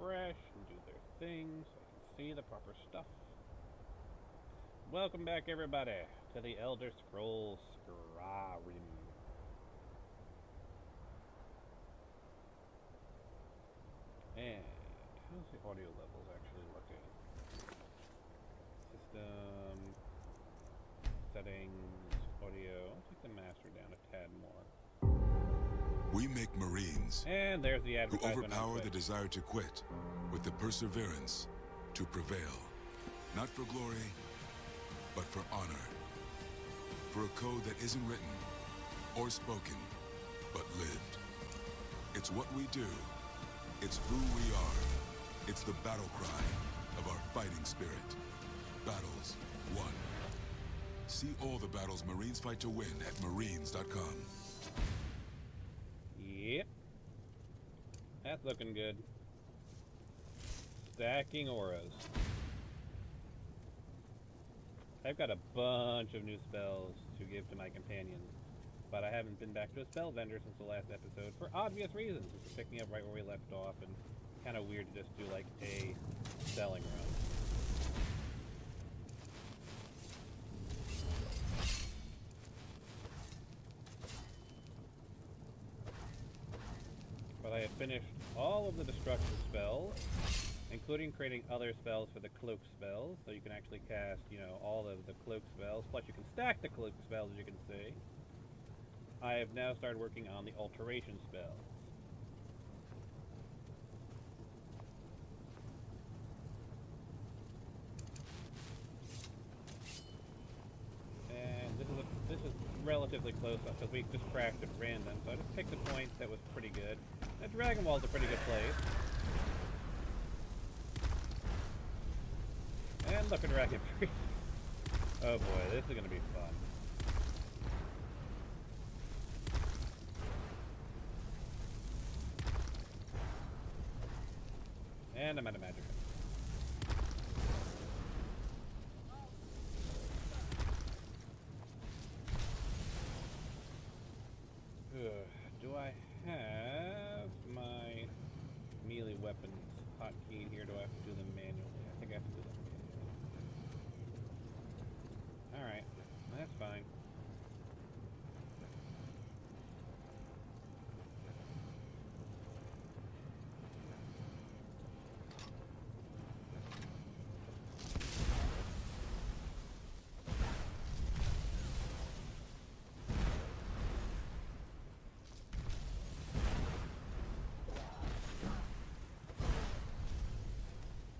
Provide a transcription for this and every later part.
refresh and do their thing so I can see the proper stuff. Welcome back, everybody, to the Elder Scrolls Skyrim. And how's the audio levels actually looking? System settings, audio. I'll take the master down a tad more. We make Marines And there's the who advertisement. overpower the desire to quit with the perseverance to prevail. Not for glory, but for honor. For a code that isn't written or spoken, but lived. It's what we do. It's who we are. It's the battle cry of our fighting spirit. Battles won. See all the battles Marines fight to win at Marines.com. Yep. That's looking good. Stacking auras. I've got a bunch of new spells to give to my companions, but I haven't been back to a spell vendor since the last episode for obvious reasons. We're picking up right where we left off, and kind of weird to just do like a selling run. But I have finished all of the destruction spells, including creating other spells for the cloak spells, so you can actually cast, all of the cloak spells, plus you can stack the cloak spells, as you can see. I have now started working on the alteration spells. And this is relatively close up, because we just crashed at random, so I just picked a point that was pretty good. That Dragon Wall's a pretty good place. And look at Dragon Priest. Oh boy, this is going to be fun. And I'm out of magic. Do I have my melee weapons hotkeyed here? Do I have to do them manually? I think I have to do them manually. Alright, that's fine.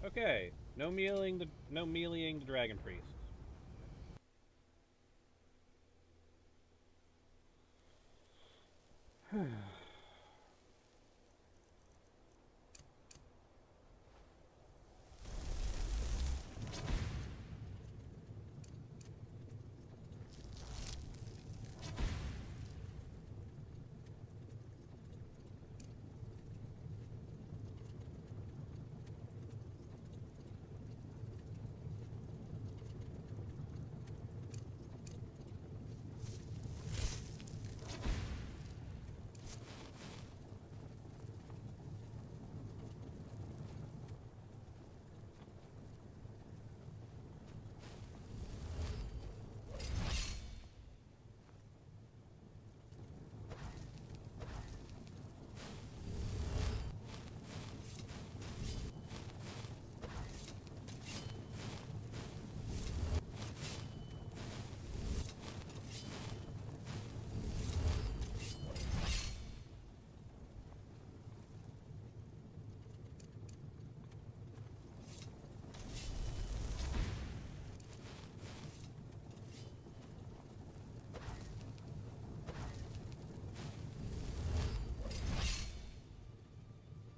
Okay, no meleeing the Dragon Priest.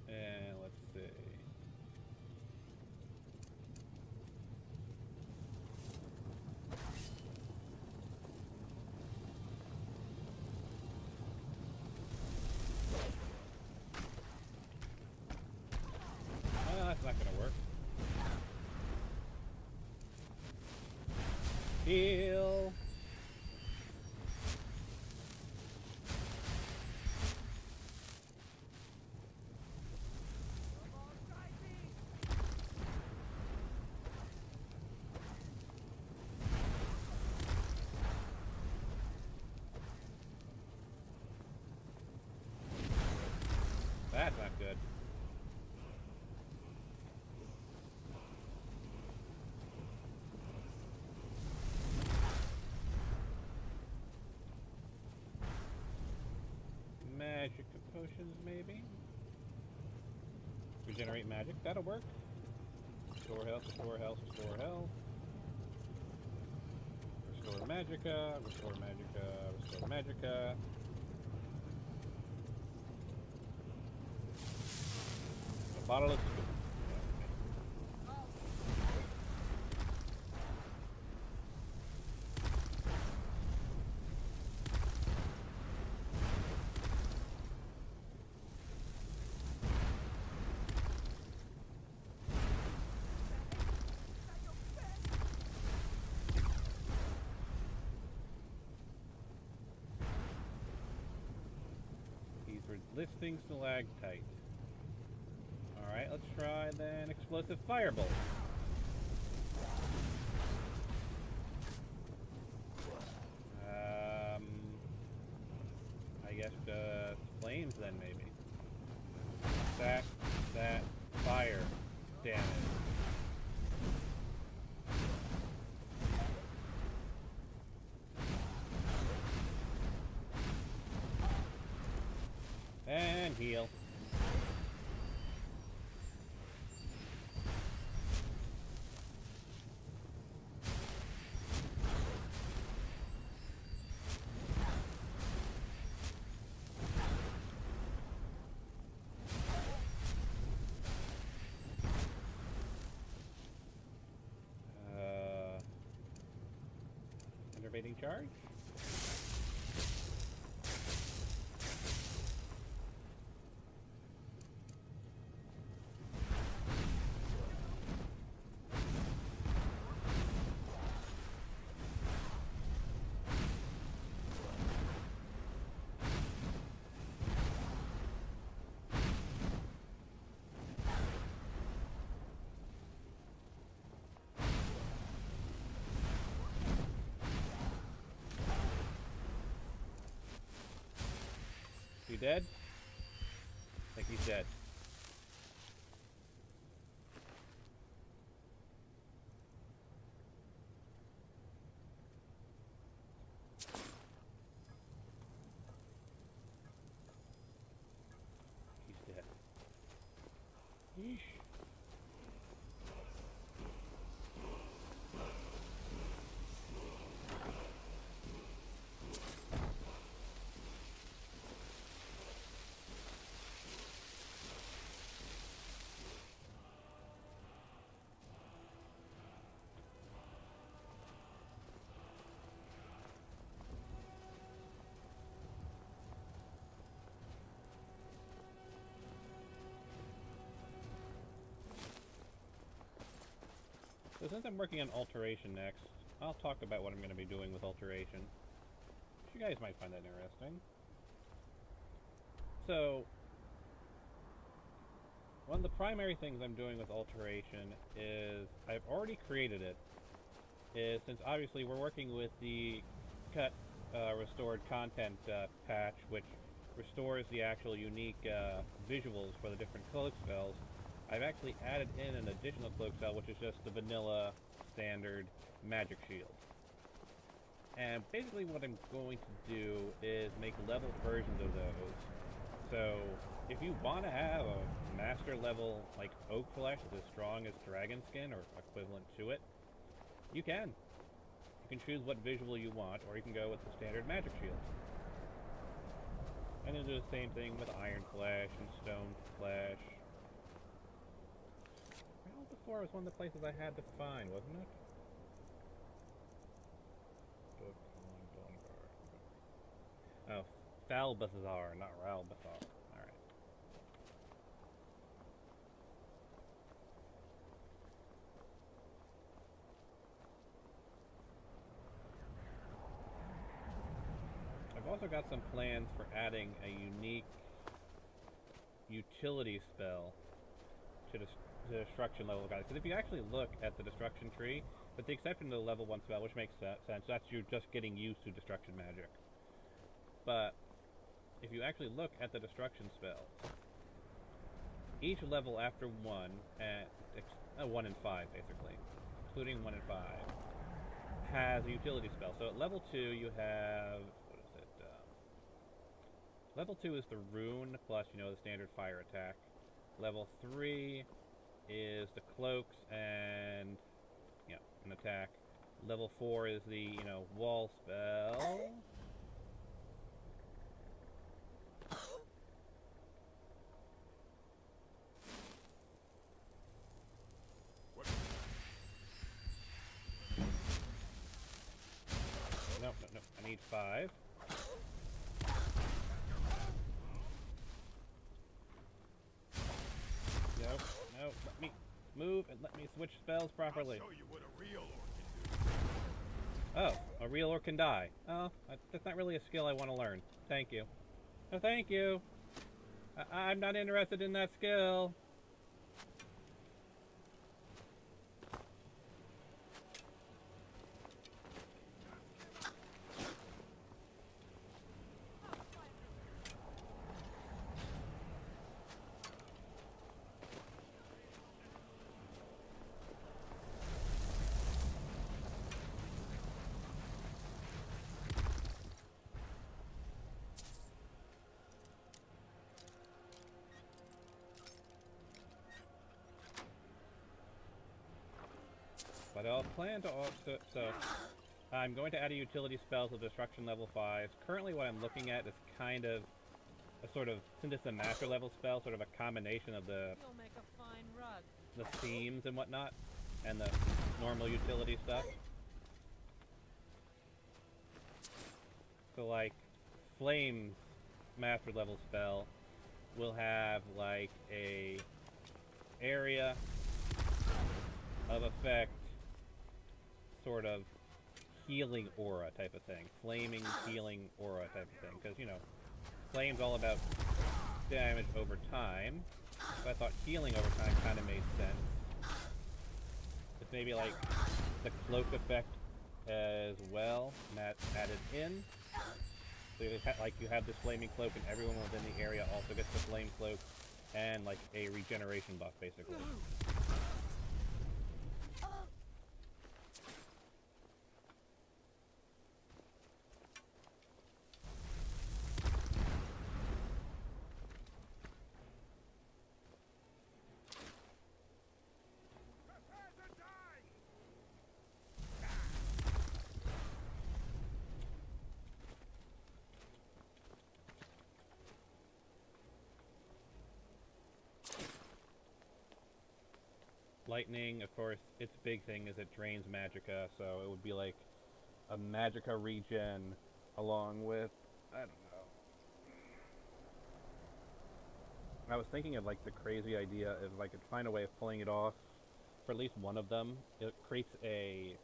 And let's see. Well, that's not gonna work. Heal. potions, maybe? Regenerate magic, that'll work. Restore health, restore health, restore health. Restore magicka, restore magicka, restore magicka. The bottle looks good. Listing stalactite. Alright, let's try then explosive firebolt. I guess flames then maybe. That fire damage. And heal. Enervating charge? You dead? I think he's dead. He's dead. Yeesh. So since I'm working on Alteration next, I'll talk about what I'm going to be doing with Alteration. You guys might find that interesting. So, one of the primary things I'm doing with Alteration is, I've already created it, is since obviously we're working with the cut restored content patch, which restores the actual unique visuals for the different cloak spells, I've actually added in an additional cloak spell, which is just the vanilla standard magic shield. And basically what I'm going to do is make level versions of those. So if you want to have a master level like oak flesh that's as strong as dragon skin or equivalent to it, you can. You can choose what visual you want, or you can go with the standard magic shield. And then do the same thing with iron flesh and stone flesh. Before was one of the places I had to find, wasn't it? Oh, Falbazar, not Ralbazar. Alright. I've also got some plans for adding a unique utility spell to the destruction level guys. Because if you actually look at the destruction tree, with the exception of the level 1 spell, which makes sense, that's you just getting used to destruction magic. But if you actually look at the destruction spells, each level after 1, at 1 and 5 basically, including 1 and 5, has a utility spell. So at level 2 you have, what is it, Level 2 is the rune, plus, you know, the standard fire attack. Level 3 is the cloaks and, you know, an attack. Level 4 is the, you know, wall spell. No, no, no. I need 5. No, no. Let me move and let me switch spells properly. I'll show you what a real orc can do. Oh, a real orc can die. Oh, that's not really a skill I want to learn. Thank you. No, thank you. I'm not interested in that skill. But I'll plan to also, so I'm going to add a utility spell to destruction level 5. Currently what I'm looking at is kind of a sort of, since it's a master level spell, sort of a combination of the You'll make a fine rug. the themes and whatnot, and the normal utility stuff. So like, Flame's master level spell will have like a area of effect, sort of healing aura type of thing. Flaming healing aura type of thing. Because, you know, Flame's all about damage over time. So I thought healing over time kind of made sense. It's maybe like the cloak effect as well, added in. So you have this flaming cloak and everyone within the area also gets the flame cloak and like a regeneration buff basically. Lightning, of course, its big thing is it drains magicka, so it would be like a magicka regen along with, I don't know. I was thinking of like the crazy idea if I could find a way of pulling it off for at least one of them. It creates a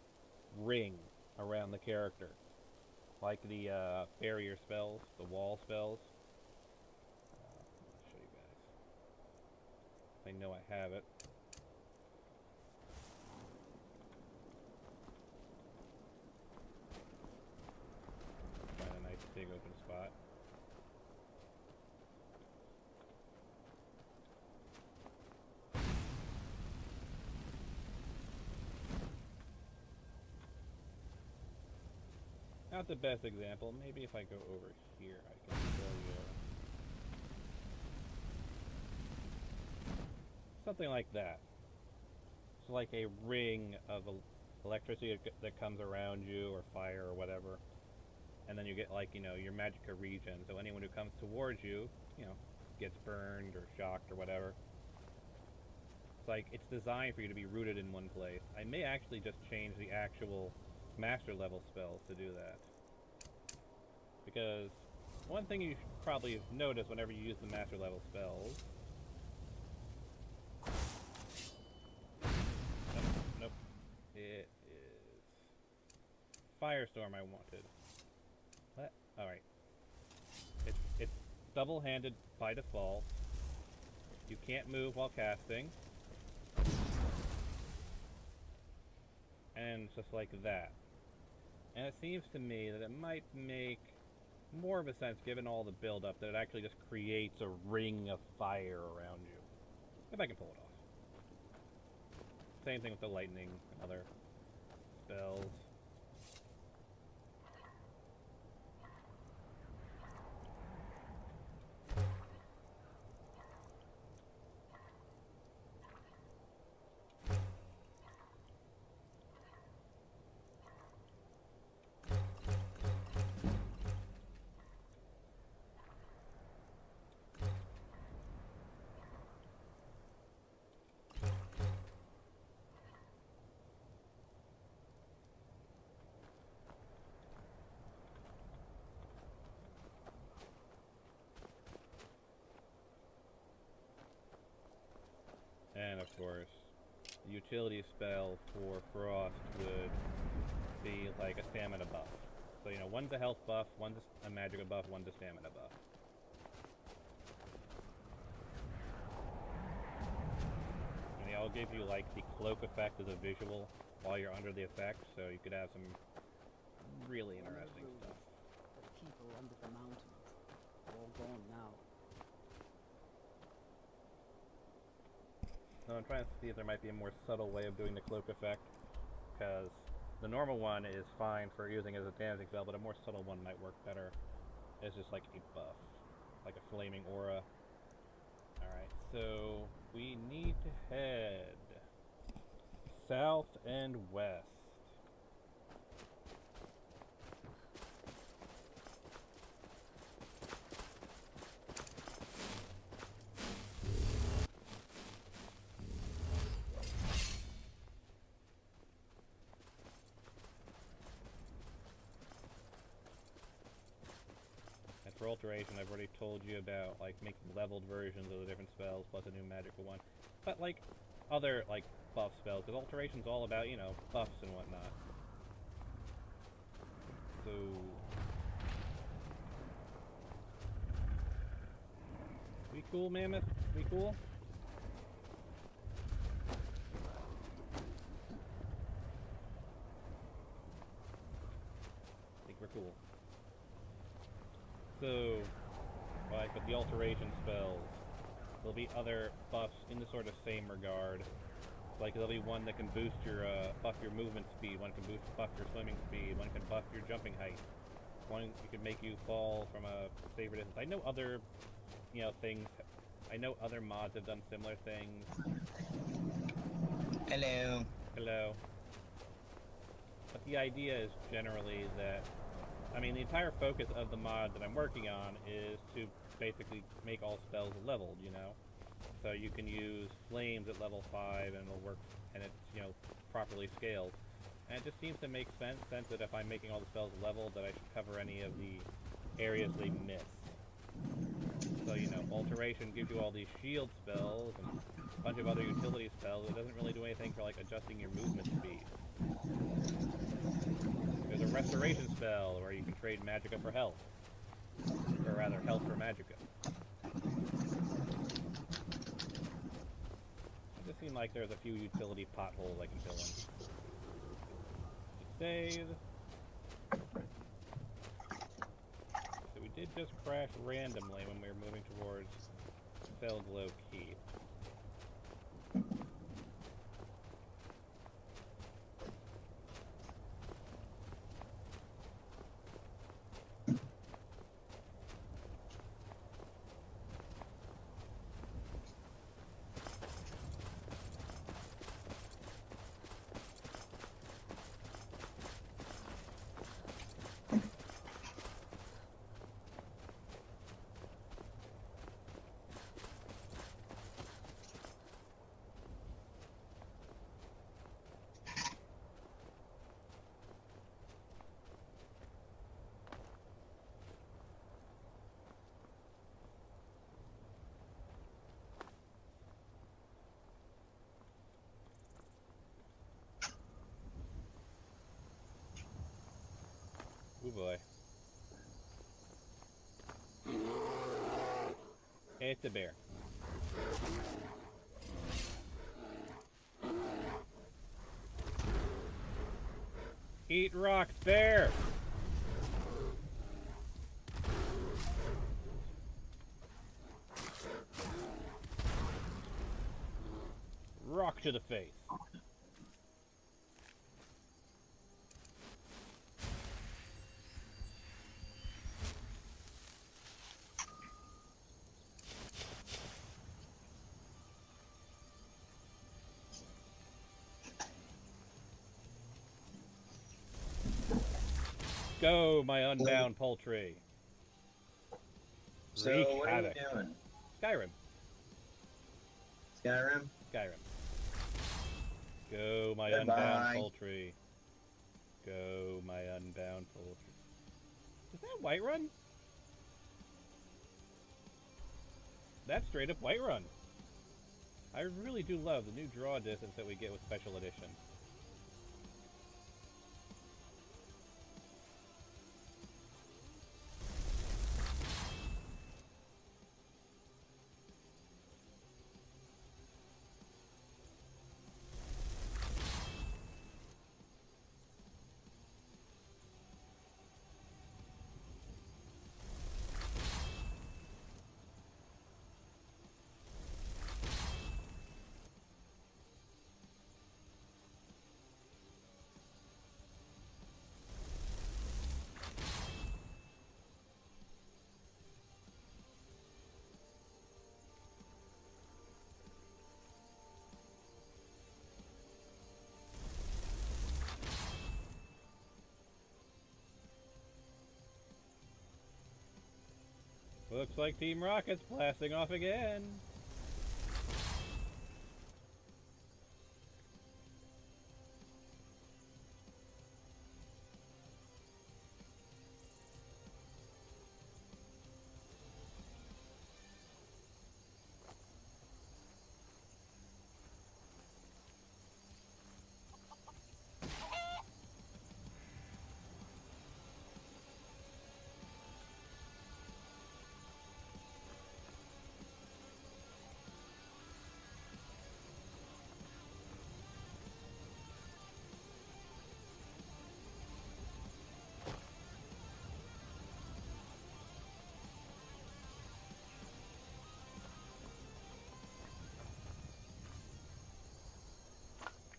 ring around the character, like the barrier spells, the wall spells. I'll show you guys. I know I have it. Big open spot. Not the best example. Maybe if I go over here, I can show you something like that. It's like a ring of electricity that comes around you, or fire, or whatever. And then you get, like, you know, your magicka regen, so anyone who comes towards you, you know, gets burned or shocked or whatever. It's like, it's designed for you to be rooted in one place. I may actually just change the actual master level spells to do that. Because one thing you should probably notice whenever you use the master level spells... Nope. It is... Firestorm I wanted. What? Alright. It's double-handed by default. You can't move while casting. And it's just like that. And it seems to me that it might make more of a sense, given all the build-up, that it actually just creates a ring of fire around you. If I can pull it off. Same thing with the lightning and other spells. And of course, the utility spell for Frost would be like a stamina buff. So, you know, one's a health buff, one's a magic buff, one's a stamina buff. And they all give you like the cloak effect as a visual while you're under the effect, so you could have some really interesting stuff. The people under the mountains are all gone now. So I'm trying to see if there might be a more subtle way of doing the cloak effect, because the normal one is fine for using as a damaging spell, but a more subtle one might work better as just like a buff, like a flaming aura. Alright, so we need to head south and west. And for alteration, I've already told you about like making leveled versions of the different spells plus a new magical one. But like other like buff spells, because alteration's all about, you know, buffs and whatnot. So we cool, Mammoth? We cool? I think we're cool. So, like with the alteration spells, there'll be other buffs in the sort of same regard. Like there'll be one that can boost your buff your movement speed, one can buff your swimming speed, one can buff your jumping height, one can make you fall from a safer distance. I know other, you know, things. I know other mods have done similar things. Hello. Hello. But the idea is generally that, I mean, the entire focus of the mod that I'm working on is to basically make all spells leveled, you know? So you can use flames at level 5 and it'll work, and it's, you know, properly scaled. And it just seems to make sense that if I'm making all the spells leveled, that I should cover any of the areas they miss. So, you know, alteration gives you all these shield spells and a bunch of other utility spells. It doesn't really do anything for, like, adjusting your movement speed. There's a restoration spell where you can trade magicka for health. Or rather, health for magicka. It just seemed like there's a few utility potholes I can fill in. Save. So we did just crash randomly when we were moving towards Felglow Keep. Oh boy. It's a bear. Eat rocks, bear! Rock to the face. Go, my unbound poultry. So Wreak what havoc. are you doing? Skyrim. Skyrim? Skyrim. Go, my Goodbye. unbound poultry. Go, my unbound poultry. Is that Whiterun? That's straight up Whiterun. I I really do love the new draw distance that we get with Special Edition. Looks like Team Rocket's blasting off again.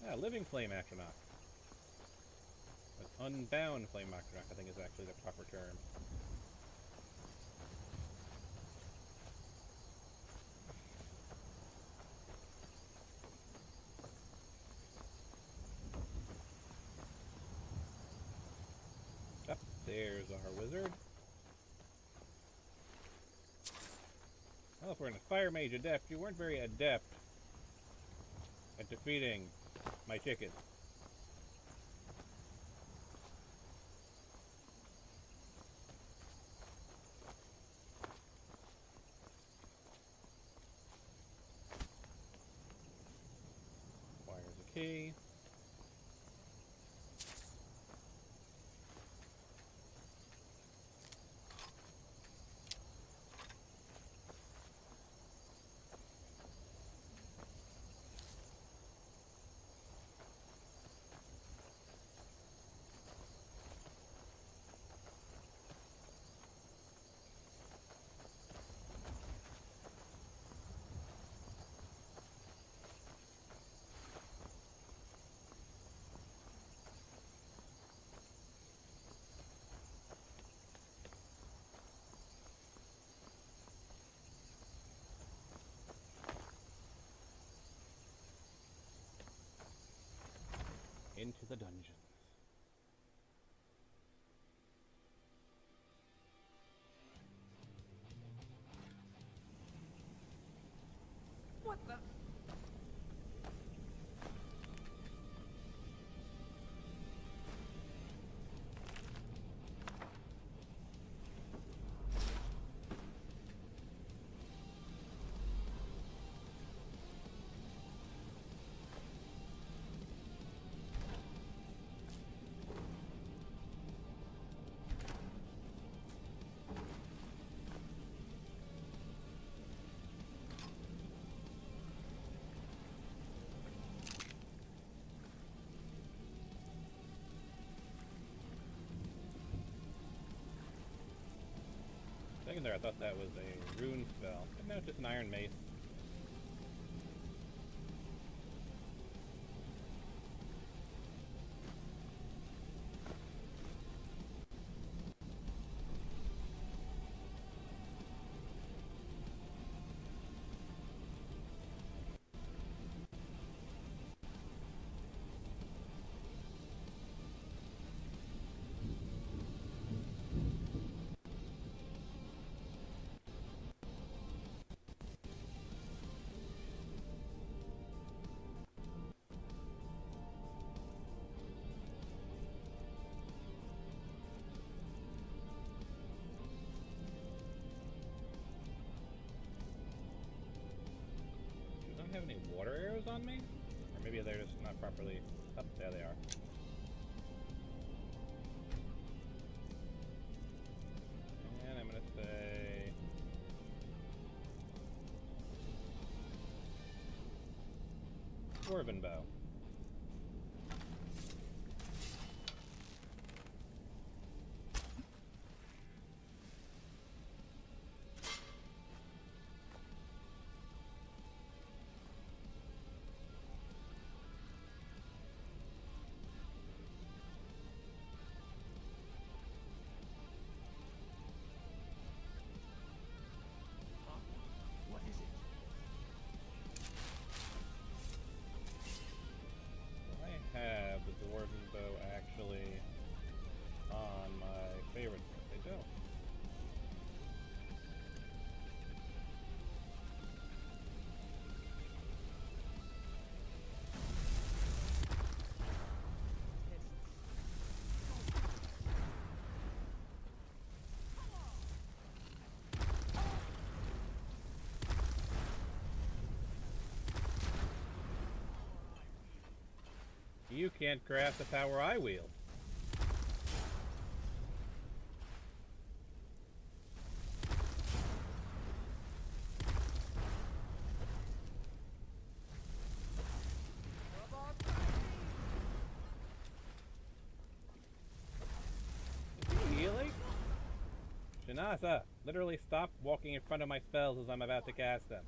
Ah, Living Flame Astronaut. An Unbound Flame Astronaut, I think is actually the proper term. Up there's our wizard. Well, if we're in a Fire Mage Adept, you weren't very adept at defeating my chicken. Wires a key. Into the dungeons. What the? Second there, I thought that was a rune spell. And no, it's just an iron mace. have any water arrows on me? Or maybe they're just not properly... Oh, there they are. And I'm gonna say... Dwarven bow. What is it? I have the Dwarven bow actually on my favorites. I don't. You can't craft the power I wield. Is he healing? Shanasa, literally stop walking in front of my spells as I'm about to cast them.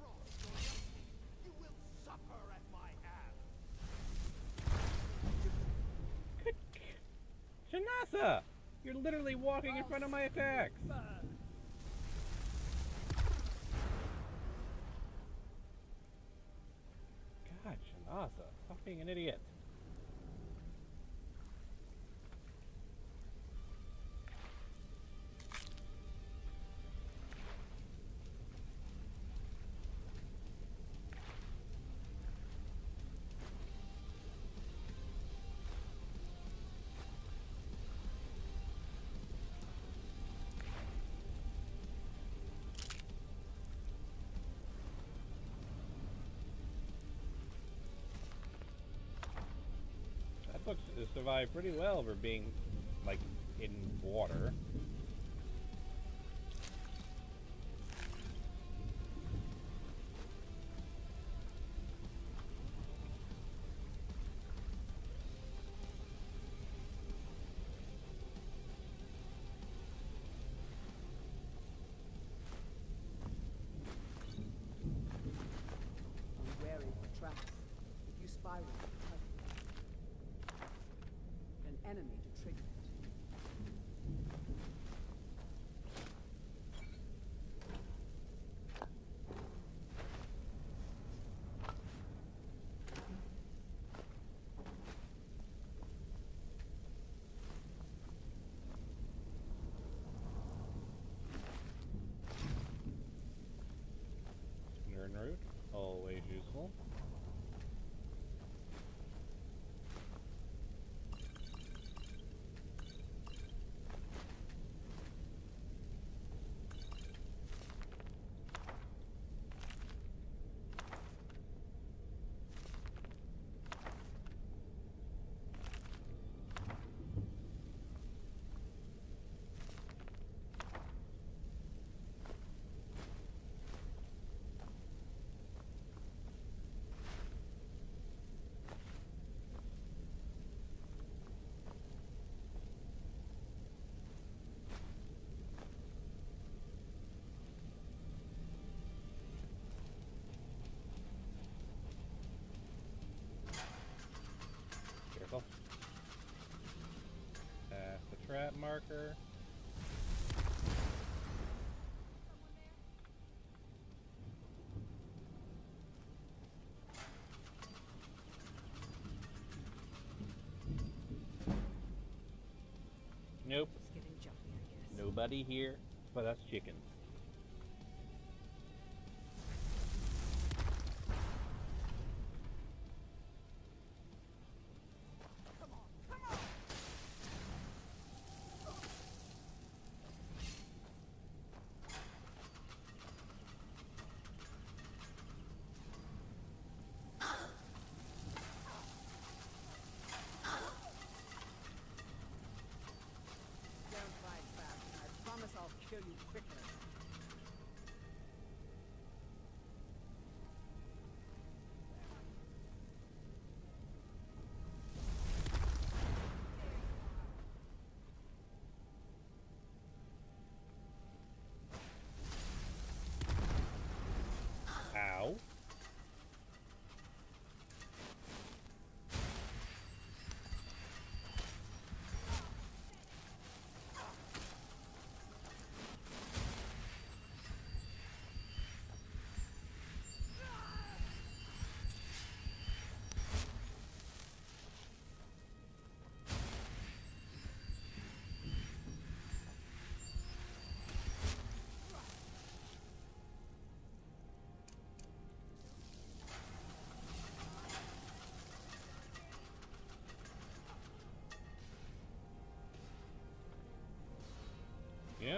You will suffer at my hand. Shanasa! You're literally walking in front of my attacks! God, Shanasa, stop being an idiot. That book survived pretty well for being, like, in water. I'm wary of traps. If you spy with it, touch it. An enemy to trigger it. Nerd root, always useful. Careful. Pass the trap marker. Nope. It's getting jumpy, I guess. Nobody here but us chickens.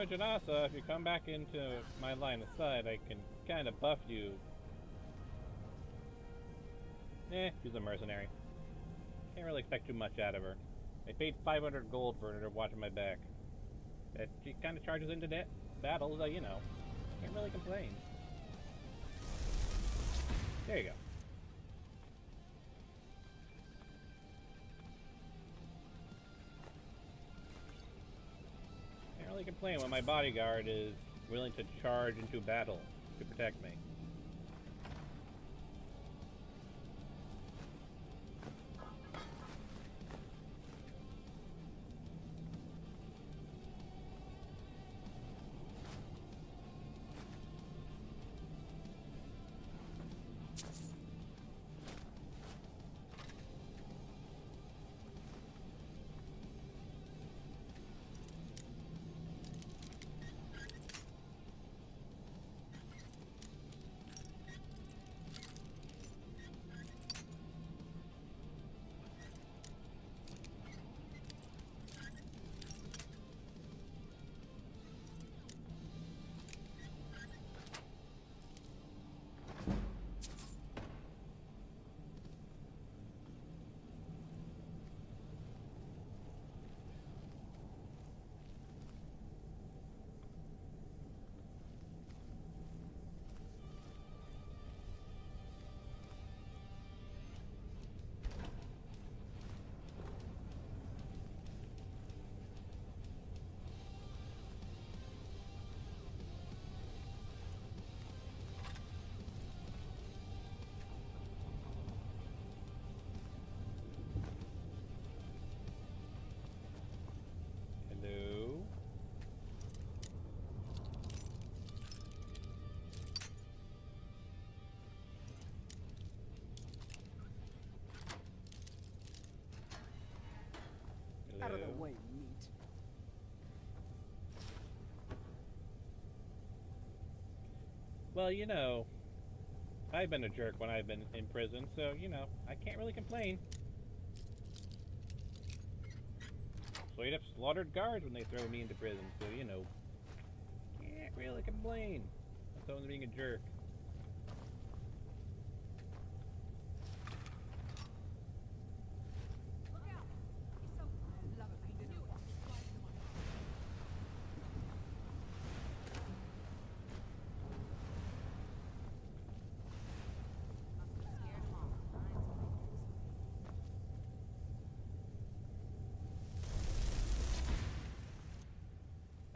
Janasa, if you come back into my line of sight, I can kind of buff you. She's a mercenary. Can't really expect too much out of her. I paid 500 gold for her watching my back. But she kind of charges into battles, you know. Can't really complain. There you go. Can't really complain when my bodyguard is willing to charge into battle to protect me. Hello? Out of Hello? the way, meat. Well, you know, I've been a jerk when I've been in prison, so, you know, I can't really complain. Straight up slaughtered guards when they throw me into prison, so, you know, can't really complain when someone's being a jerk.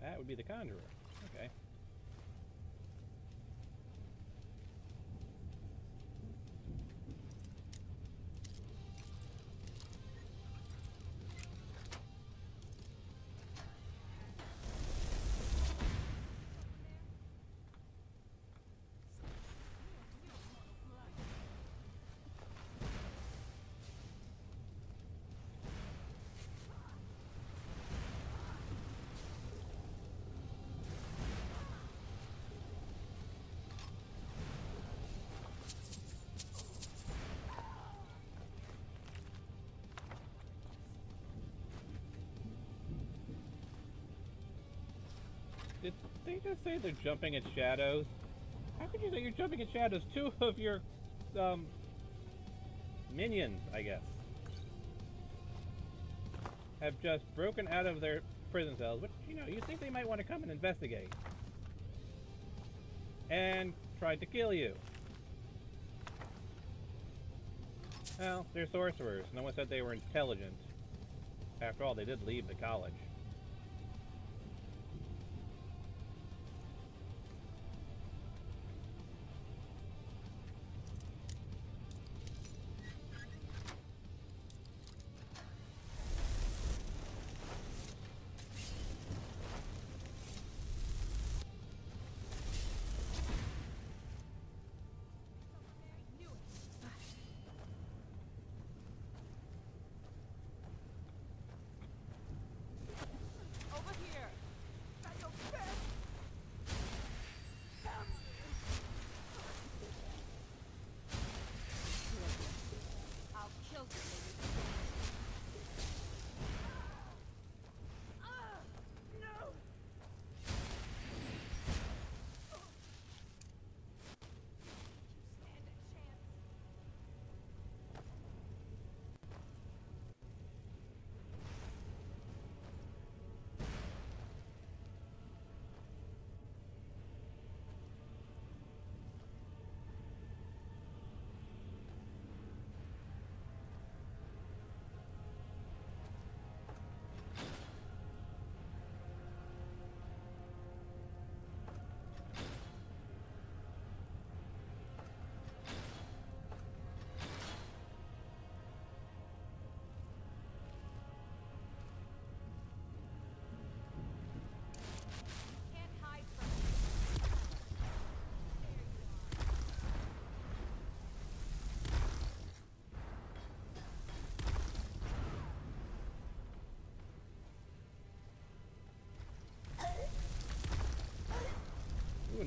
That would be the Conjurer. Okay. Did they just say they're jumping at shadows? How could you say you're jumping at shadows? Two of your, minions, I guess, have just broken out of their prison cells, which, you know, you think they might want to come and investigate. And tried to kill you. Well, they're sorcerers. No one said they were intelligent. After all, they did leave the college.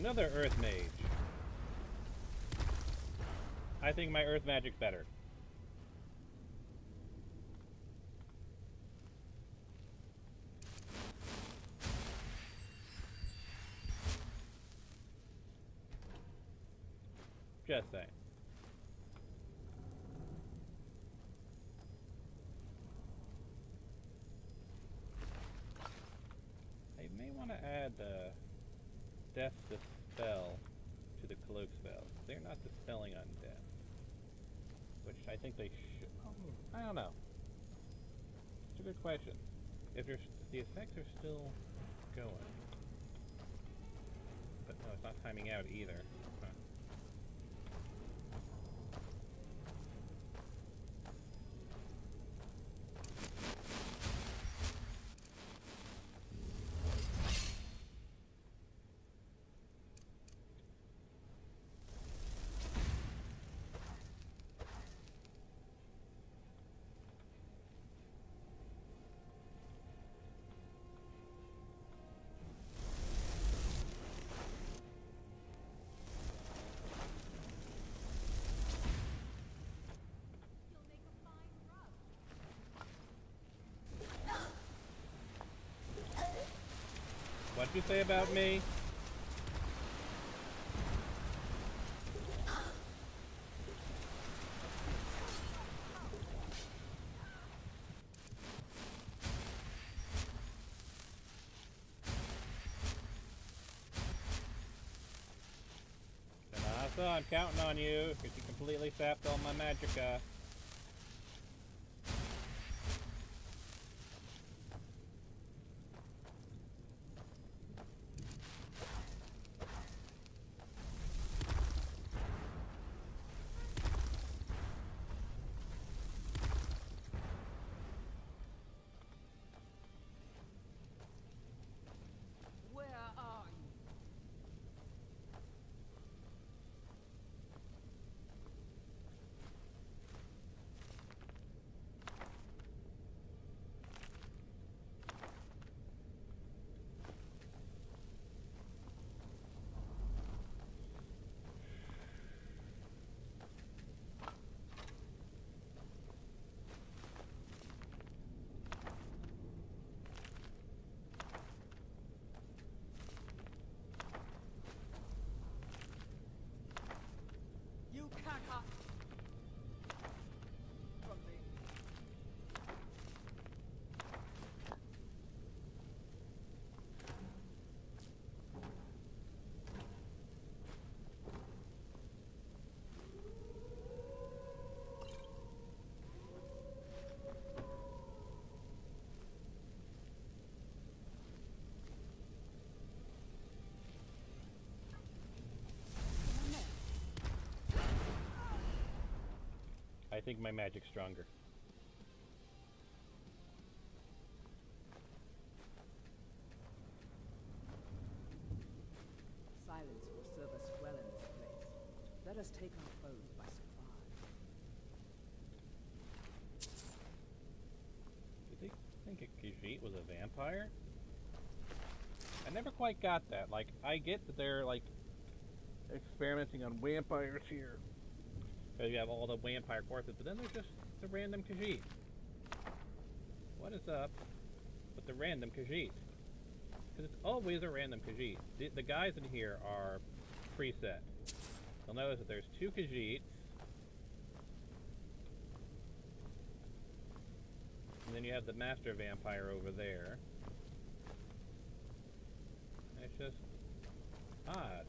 Another Earth Mage. I think my Earth Magic's better. Just saying. I may want to add Death Dispel to the Cloak spell. They're not dispelling undeath. Which I think they should. I don't know. It's a good question. If the effects are still going. But no, it's not timing out either. Huh. What'd you say about me? So I'm counting on you because you completely sapped all my magicka. Where are you? You can't hide from me. I think my magic's stronger. Silence will serve us well in this place. Let us take our foes by surprise. Did they think a Khajiit was a vampire? I never quite got that. Like, I get that they're, like, experimenting on vampires here. Because you have all the vampire corpses, but then there's just the random Khajiit. What is up with the random Khajiit? Because it's always a random Khajiit. The guys in here are preset. You'll notice that there's 2 Khajiits. And then you have the master vampire over there. It's just odd.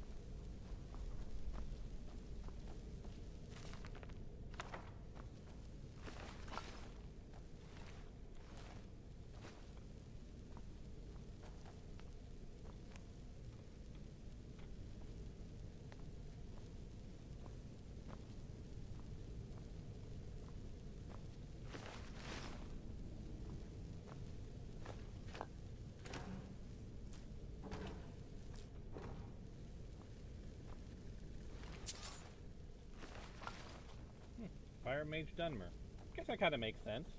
Fire Mage Dunmer. Guess that kind of makes sense.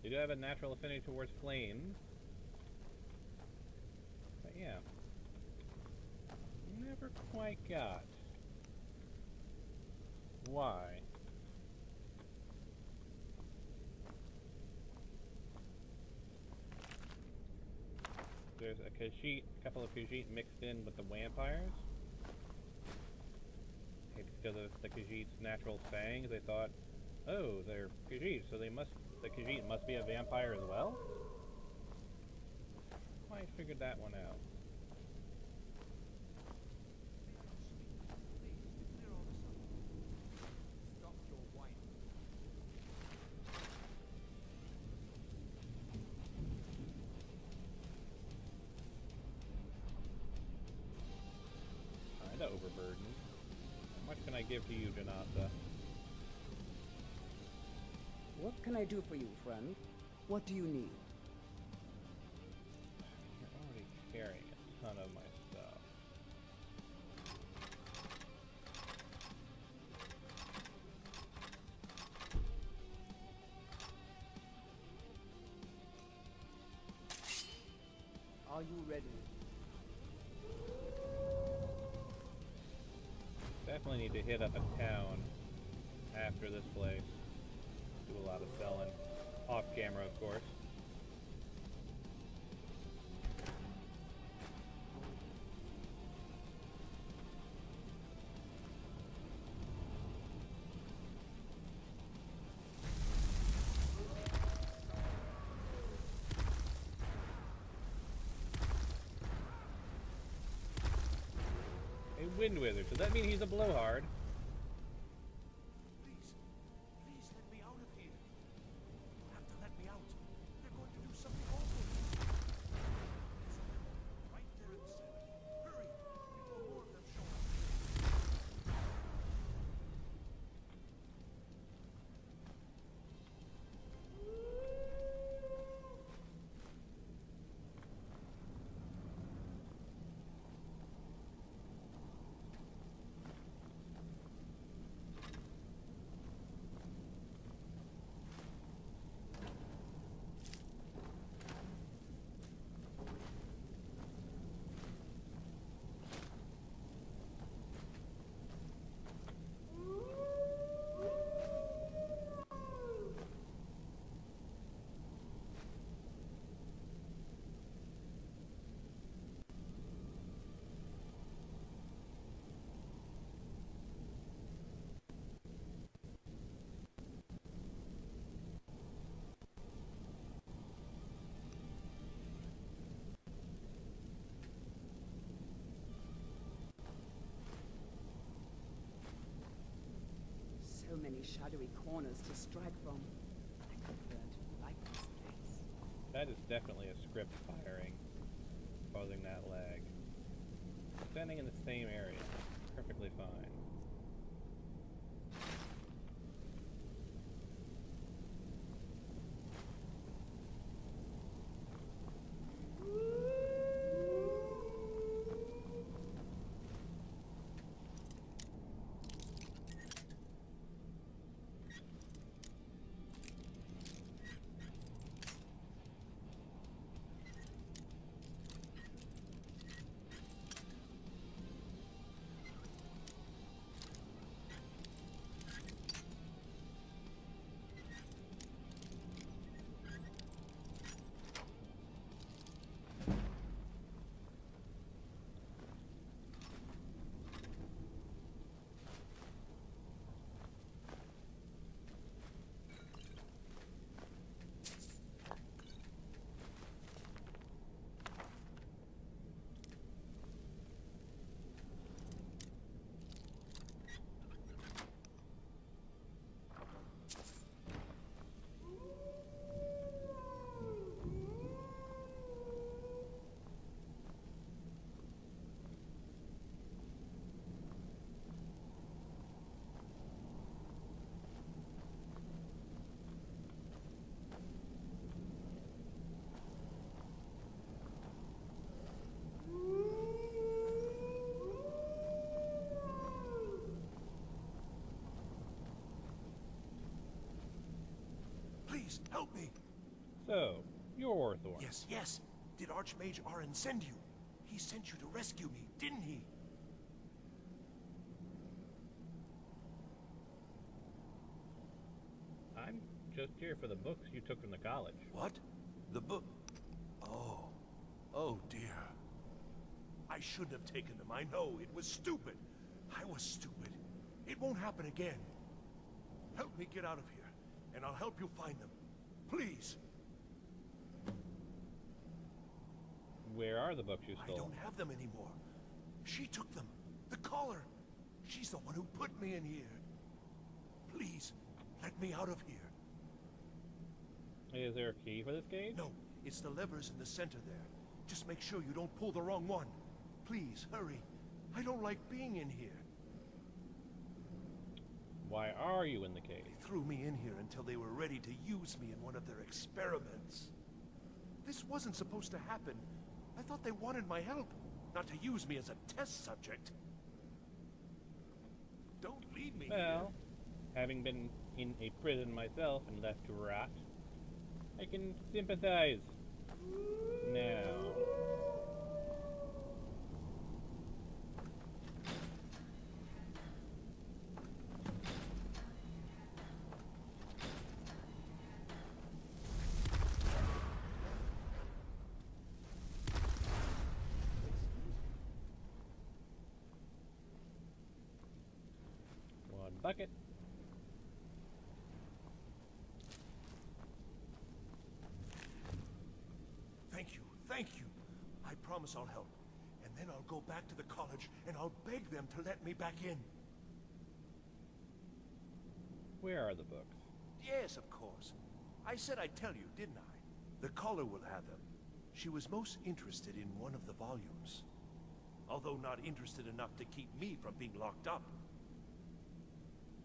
They do have a natural affinity towards flames. But yeah. never quite got. Why? There's a Khajiit, a couple of Khajiit mixed in with the vampires. Because of the Khajiit's natural fangs, they thought, oh, they're Khajiit, so the Khajiit must be a vampire as well? I figured that one out. Stop your whining. Kinda overburdened. How much can I give to you, Janasa? What can I do for you, friend? What do you need? You're already carrying a ton of my stuff. Are you ready? Definitely need to hit up a town after this place. Do a lot of selling. Off camera, of course. A wind wizard. Does that mean he's a blowhard? Please, please let me out of here. You have to let me out. They're going to do something awful. There's a memo right there in the center. Hurry, before more of them show up. So many shadowy corners to strike from. I could learn to like this place. That is definitely a script firing, causing that lag. Standing in the same area, perfectly fine. Please, help me. So, you're Orthor. Yes, yes. Did Archmage Arin send you? He sent you to rescue me, didn't he? I'm just here for the books you took from the college. What? The book? Oh. Oh, dear. I shouldn't have taken them. I know. It was stupid. I was stupid. It won't happen again. Help me get out of here, and I'll help you find them. Please. Where are the books you I stole? don't have them anymore. She took them. The caller. She's the one who put me in here. Please, let me out of here. Is there a key for this cage? No, it's the levers in the center there. Just make sure you don't pull the wrong one. Please, hurry. I don't like being in here. Why are you in the cage? They threw me in here until they were ready to use me in one of their experiments. This wasn't supposed to happen. I thought they wanted my help, not to use me as a test subject. Don't leave me here. Well, having been in a prison myself and left to rot, I can sympathize. Now. One bucket. Thank you, thank you. I promise I'll help. And then I'll go back to the college and I'll beg them to let me back in. Where are the books? Yes, of course. I said I'd tell you, didn't I? The caller will have them. She was most interested in one of the volumes. Although not interested enough to keep me from being locked up.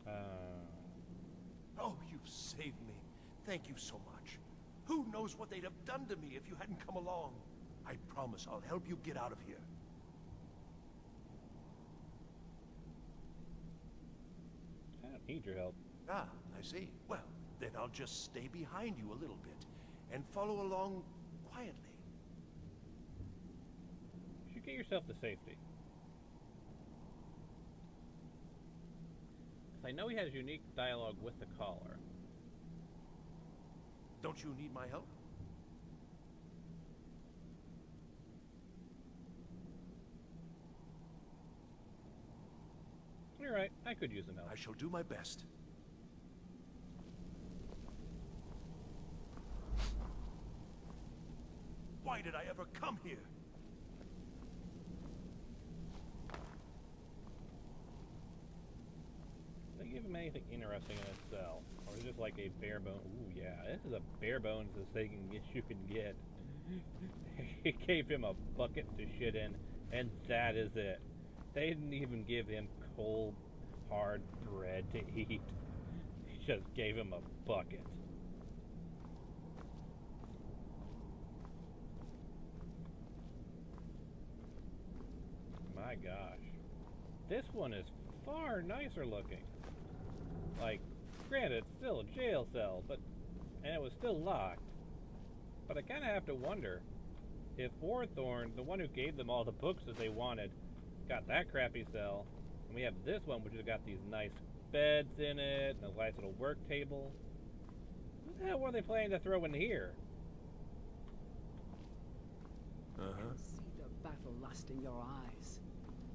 Oh, Oh, you've saved me. Thank you so much. Who knows what they'd have done to me if you hadn't come along? I promise I'll help you get out of here. I don't need your help. Ah, I see. Well, then I'll just stay behind you a little bit and follow along quietly. You should get yourself to safety. 'Cause I know he has unique dialogue with the caller. Don't you need my help? You're right, I could use some help. I shall do my best. Why did I ever come here? Did they give him anything interesting in his cell? Or is it just like a bare bone? Ooh, yeah, this is a bare bones as they can get, you can get. He gave him a bucket to shit in, and that is it. They didn't even give him cold, hard bread to eat. He just gave him a bucket. My gosh. This one is far nicer looking. Like, granted, it's still a jail cell, and it was still locked. But I kind of have to wonder if Orthorn, the one who gave them all the books that they wanted, got that crappy cell, and we have this one which has got these nice beds in it, and a nice little work table. What the hell were they planning to throw in here? See the battle lust in your eyes.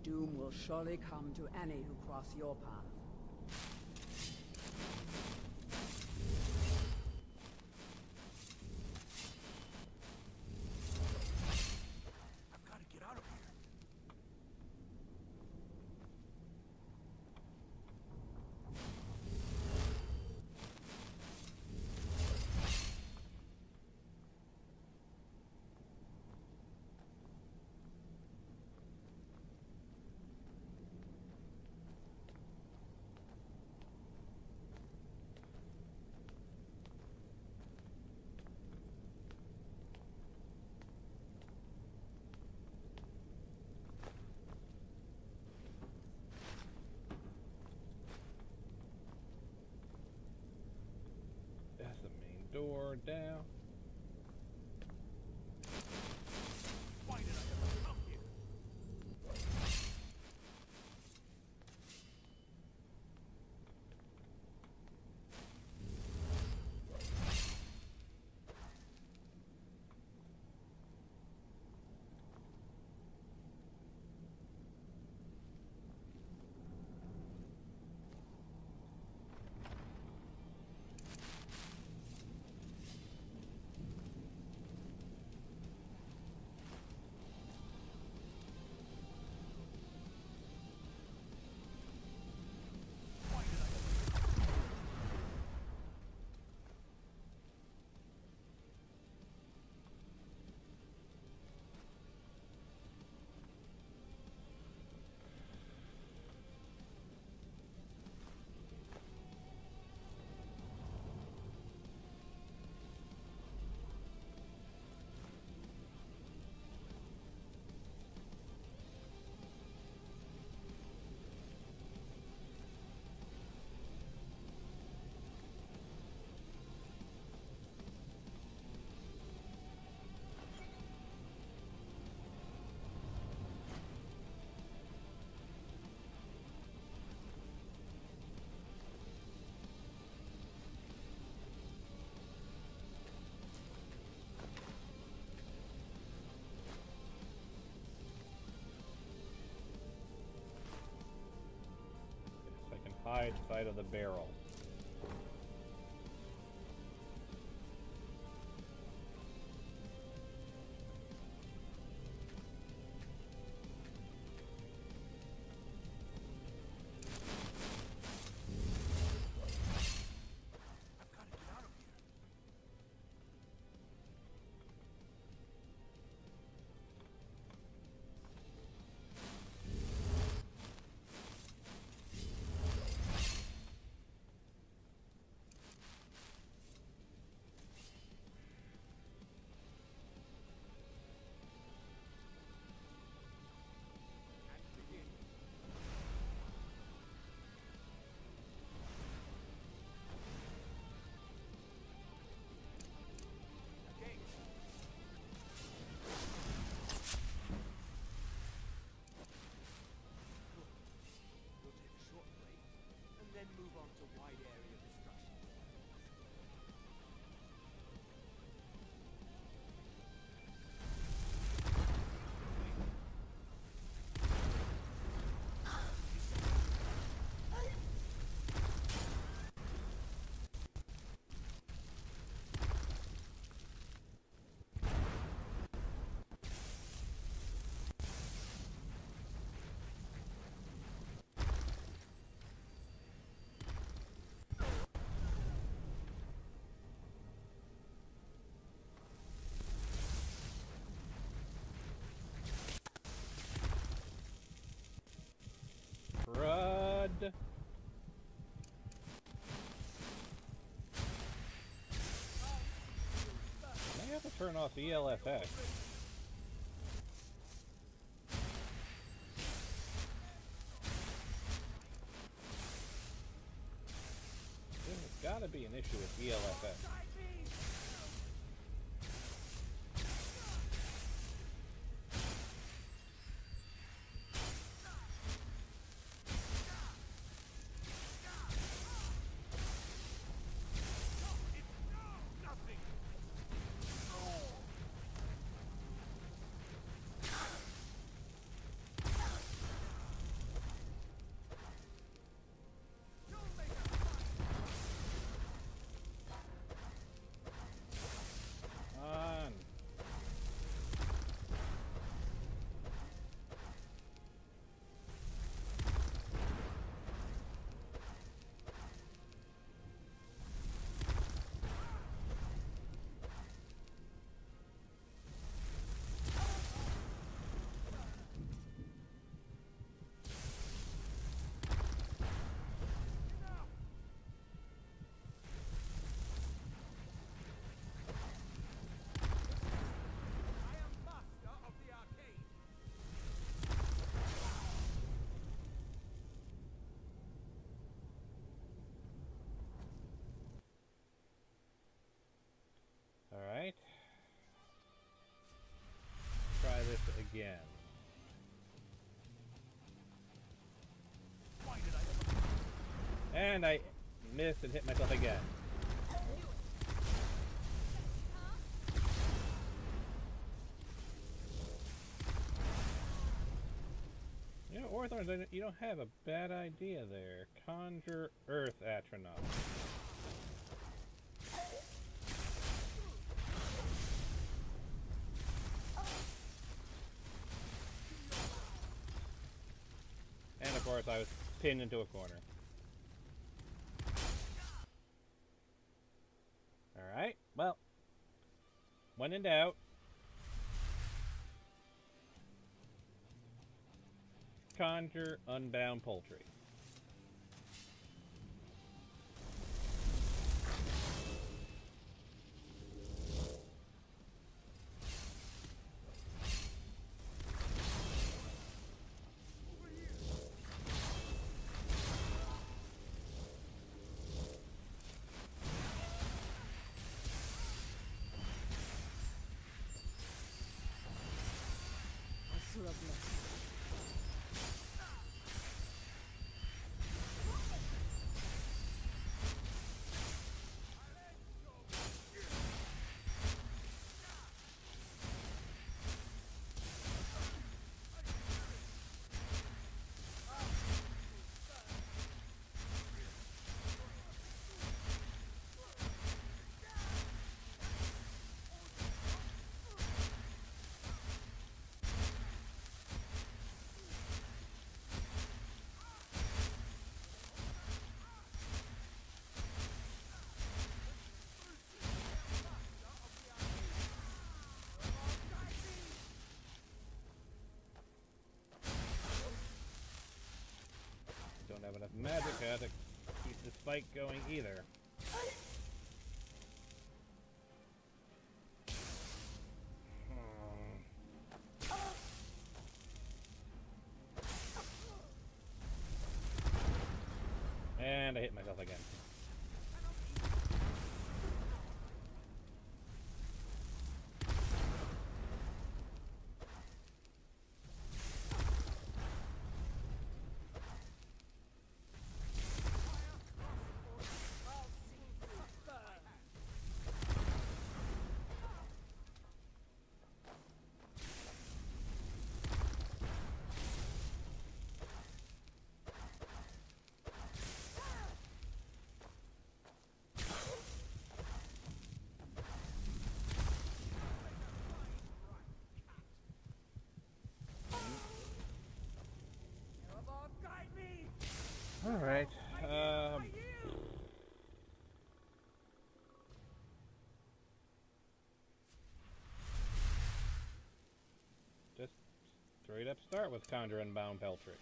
Doom will surely come to any who cross your path. I've got to get out of here. That's the main door down. Why did I ever come here? side of the barrel. I've got to get out of here. And begin. Okay. We'll take a short break and then move on to wide area destruction. Crud. I have to turn off ELFX. There's gotta be an issue with ELFX. Nothing. On. I am master of the arcade. Alright. Try this again. Why did I ever... And I missed and hit myself again. You know, Orthorn, you don't have a bad idea there. Conjure Earth Atronach. And of course, I was pinned into a corner. Alright, well. When in doubt. Conjure Unbound Poultry. Asura blessing. have enough magicka to keep this fight going either. And I hit myself again. Alright, just straight up start with Conjure Unbound Peltry.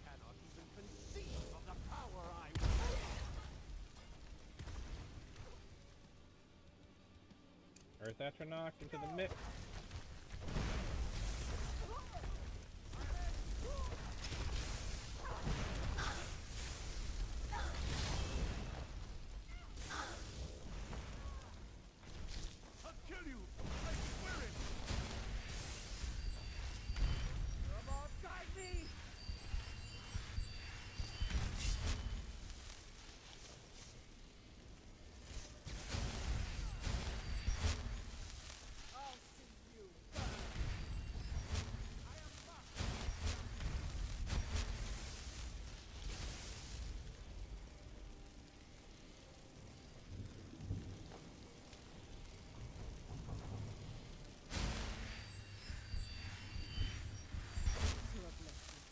Cannot even conceive of the power I wield. Earth Atronach into the mix. I'll kill you! I swear it! Rabov, guide me! I'll see you burn! I am lost! To a blessing.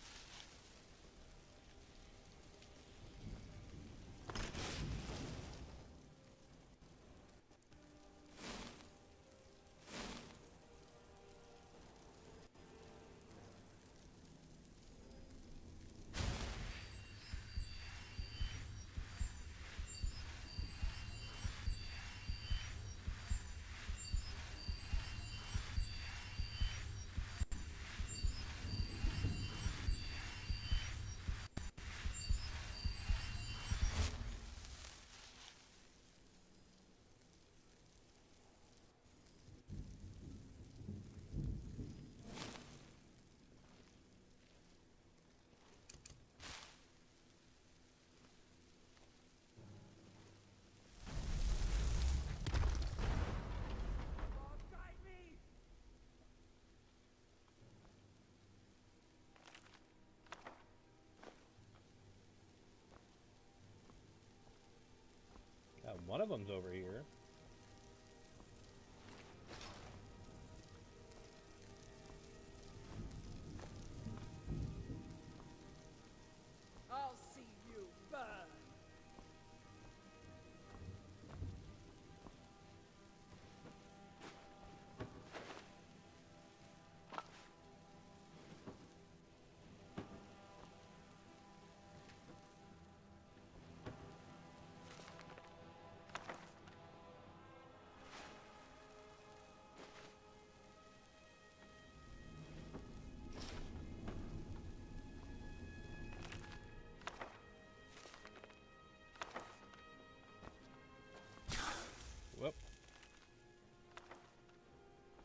Rabov, guide me! One of them's over here. I'll see you burn. Whoop.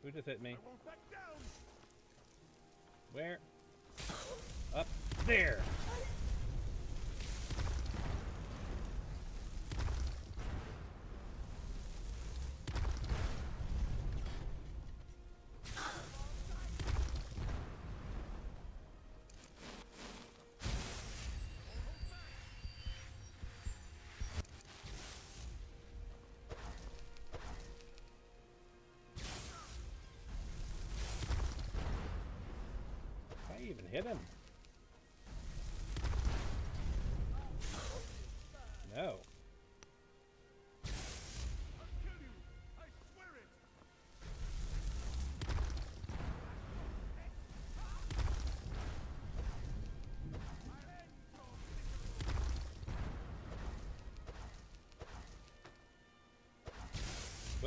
Who just hit me? I won't back down! Where? Up there! I even hit him.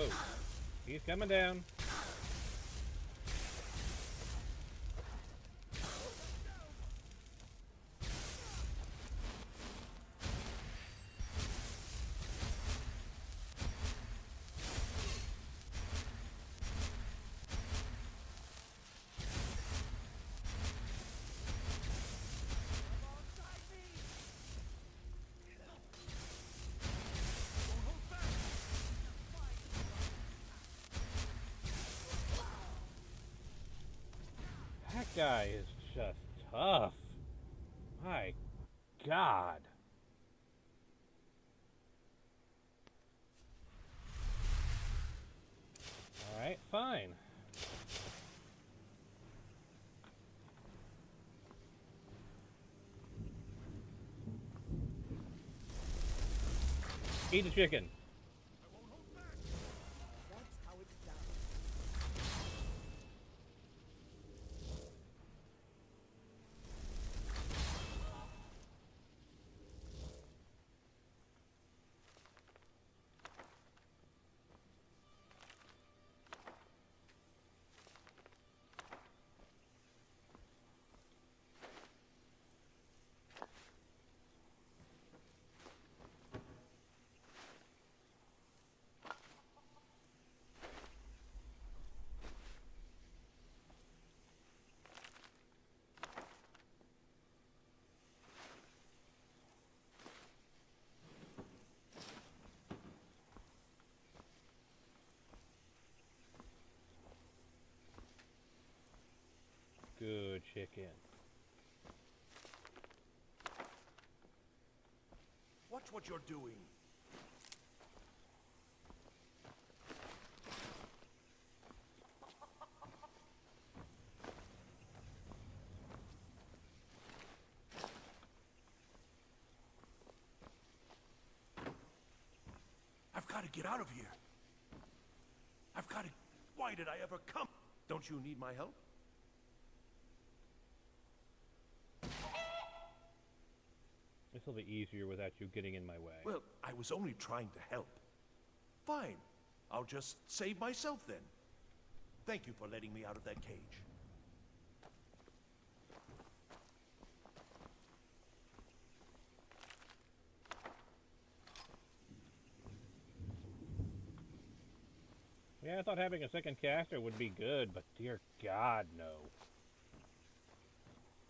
Whoa. He's coming down. That guy is just tough. My God. Alright, fine. Eat the chicken. That's how it's done. Good chicken. Watch what you're doing. I've got to get out of here. I've got to... Why did I ever come? Don't you need my help? This will be easier without you getting in my way. Well, I was only trying to help. Fine. I'll just save myself then. Thank you for letting me out of that cage. Yeah, I thought having a second caster would be good, but dear God, no.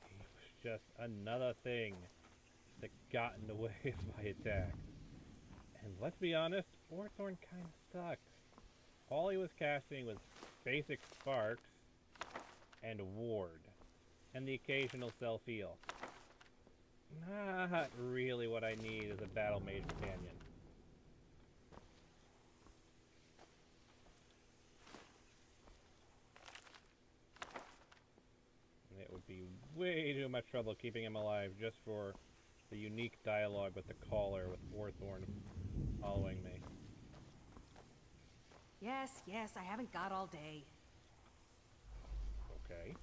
He was just another thing that got in the way of my attack. And let's be honest, Orthorn kind of sucks. All he was casting was basic sparks and ward, and the occasional self-heal. Not really what I need as a battle mage companion. It would be way too much trouble keeping him alive just for the unique dialogue with the caller with Orthorn following me. Yes, yes, I haven't got all day. Okay.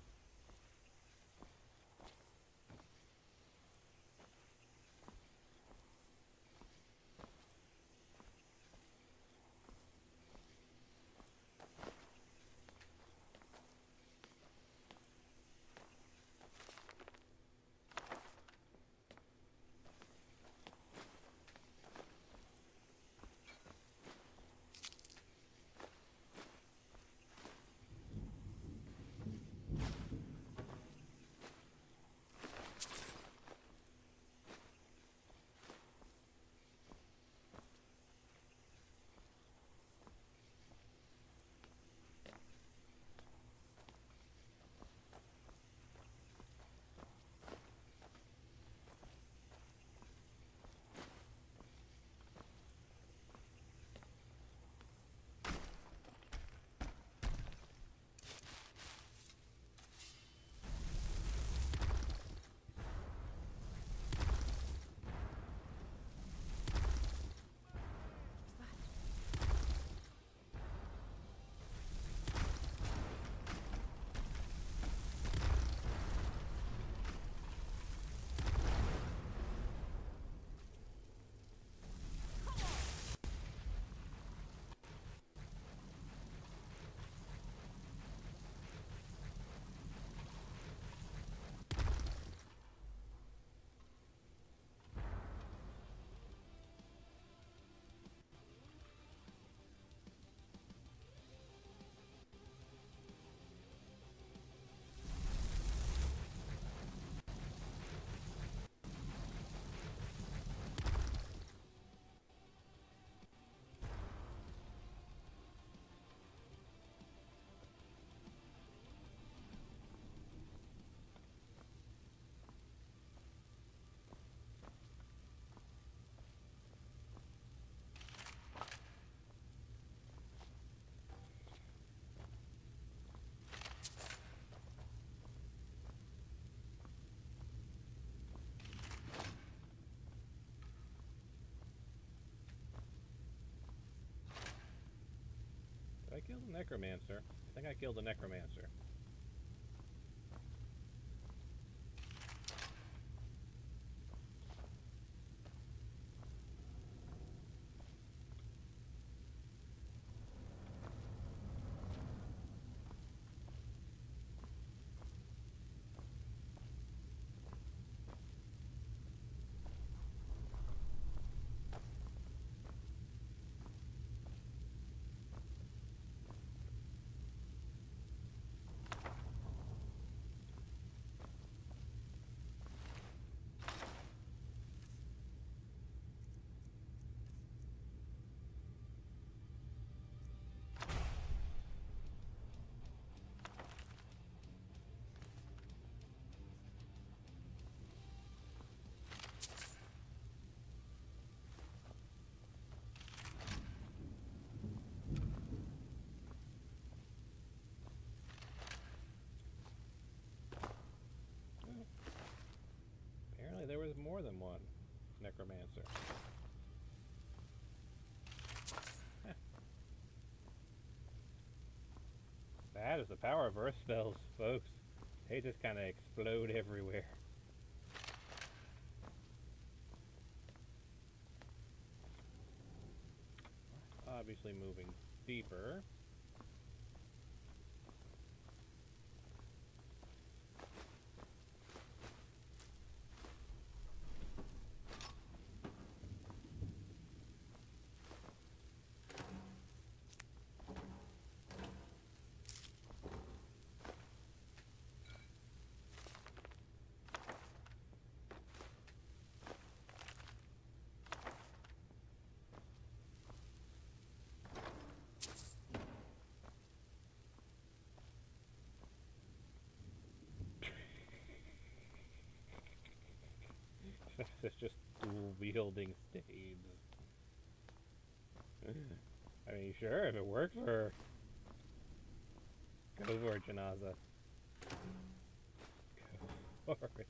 necromancer. I think I killed a necromancer. Apparently there was more than one necromancer. Huh. That is the power of earth spells, folks. They just kind of explode everywhere. Obviously moving deeper. It's just dual-wielding staves. I mean, sure, if it works for her. Go for it, Janaza. Go for it.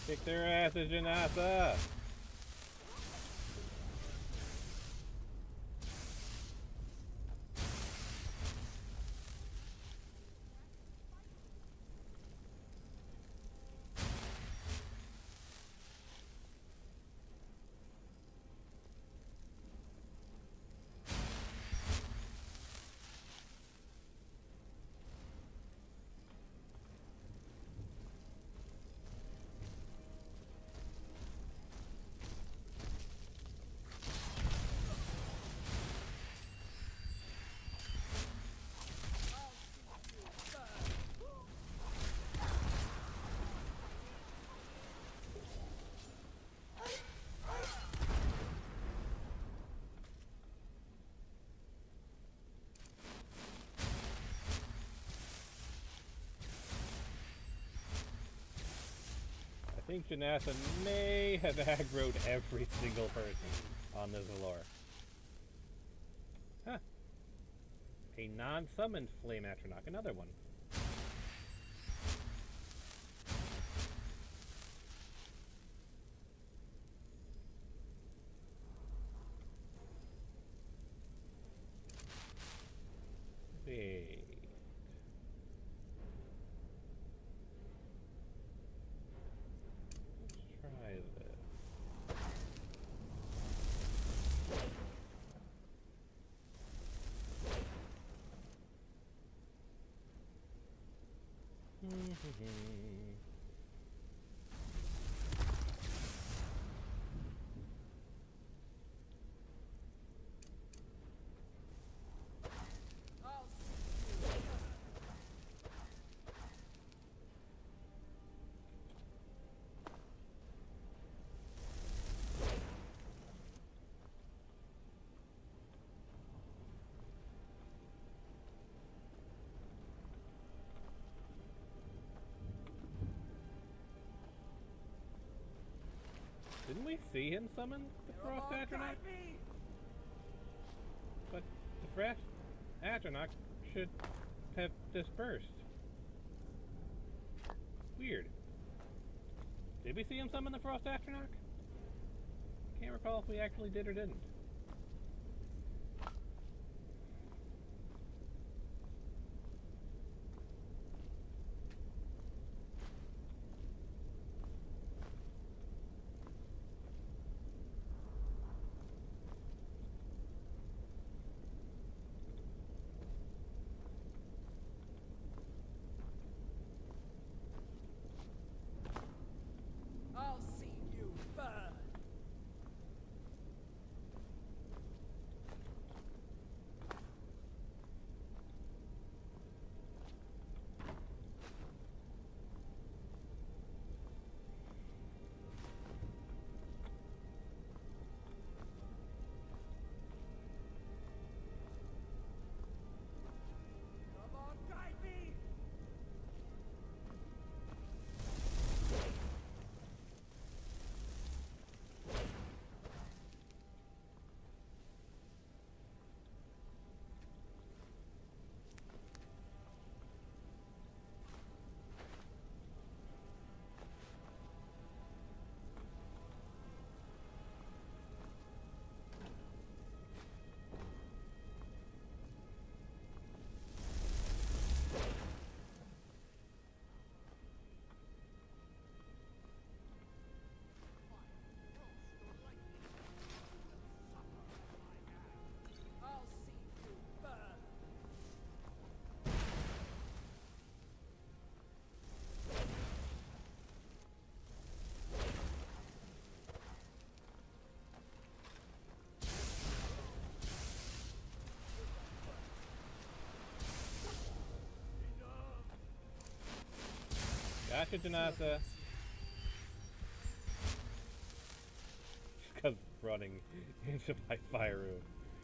Kick their asses, Janatha! I think Janatha may have aggroed every single person on this lore. A non-summoned flame atronach, another one. Wait. Let's try this. Didn't we see him summon the Frost Atronach? But the Frost Atronach should have dispersed. Weird. Did we see him summon the Frost Atronach? Can't recall if we actually did or didn't. I'll see you burn. Come on, guide me! I'll see you burn. Gotcha, Janasa. Just comes running into my fire room.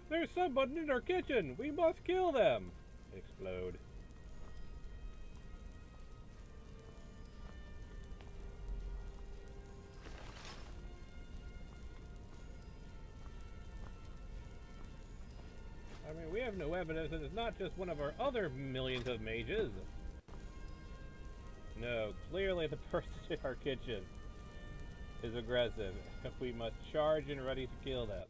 There's someone in our kitchen! We must kill them! Explode. I mean, we have no evidence that it's not just one of our other millions of mages. No, clearly the person in our kitchen is aggressive. We must charge and ready to kill them.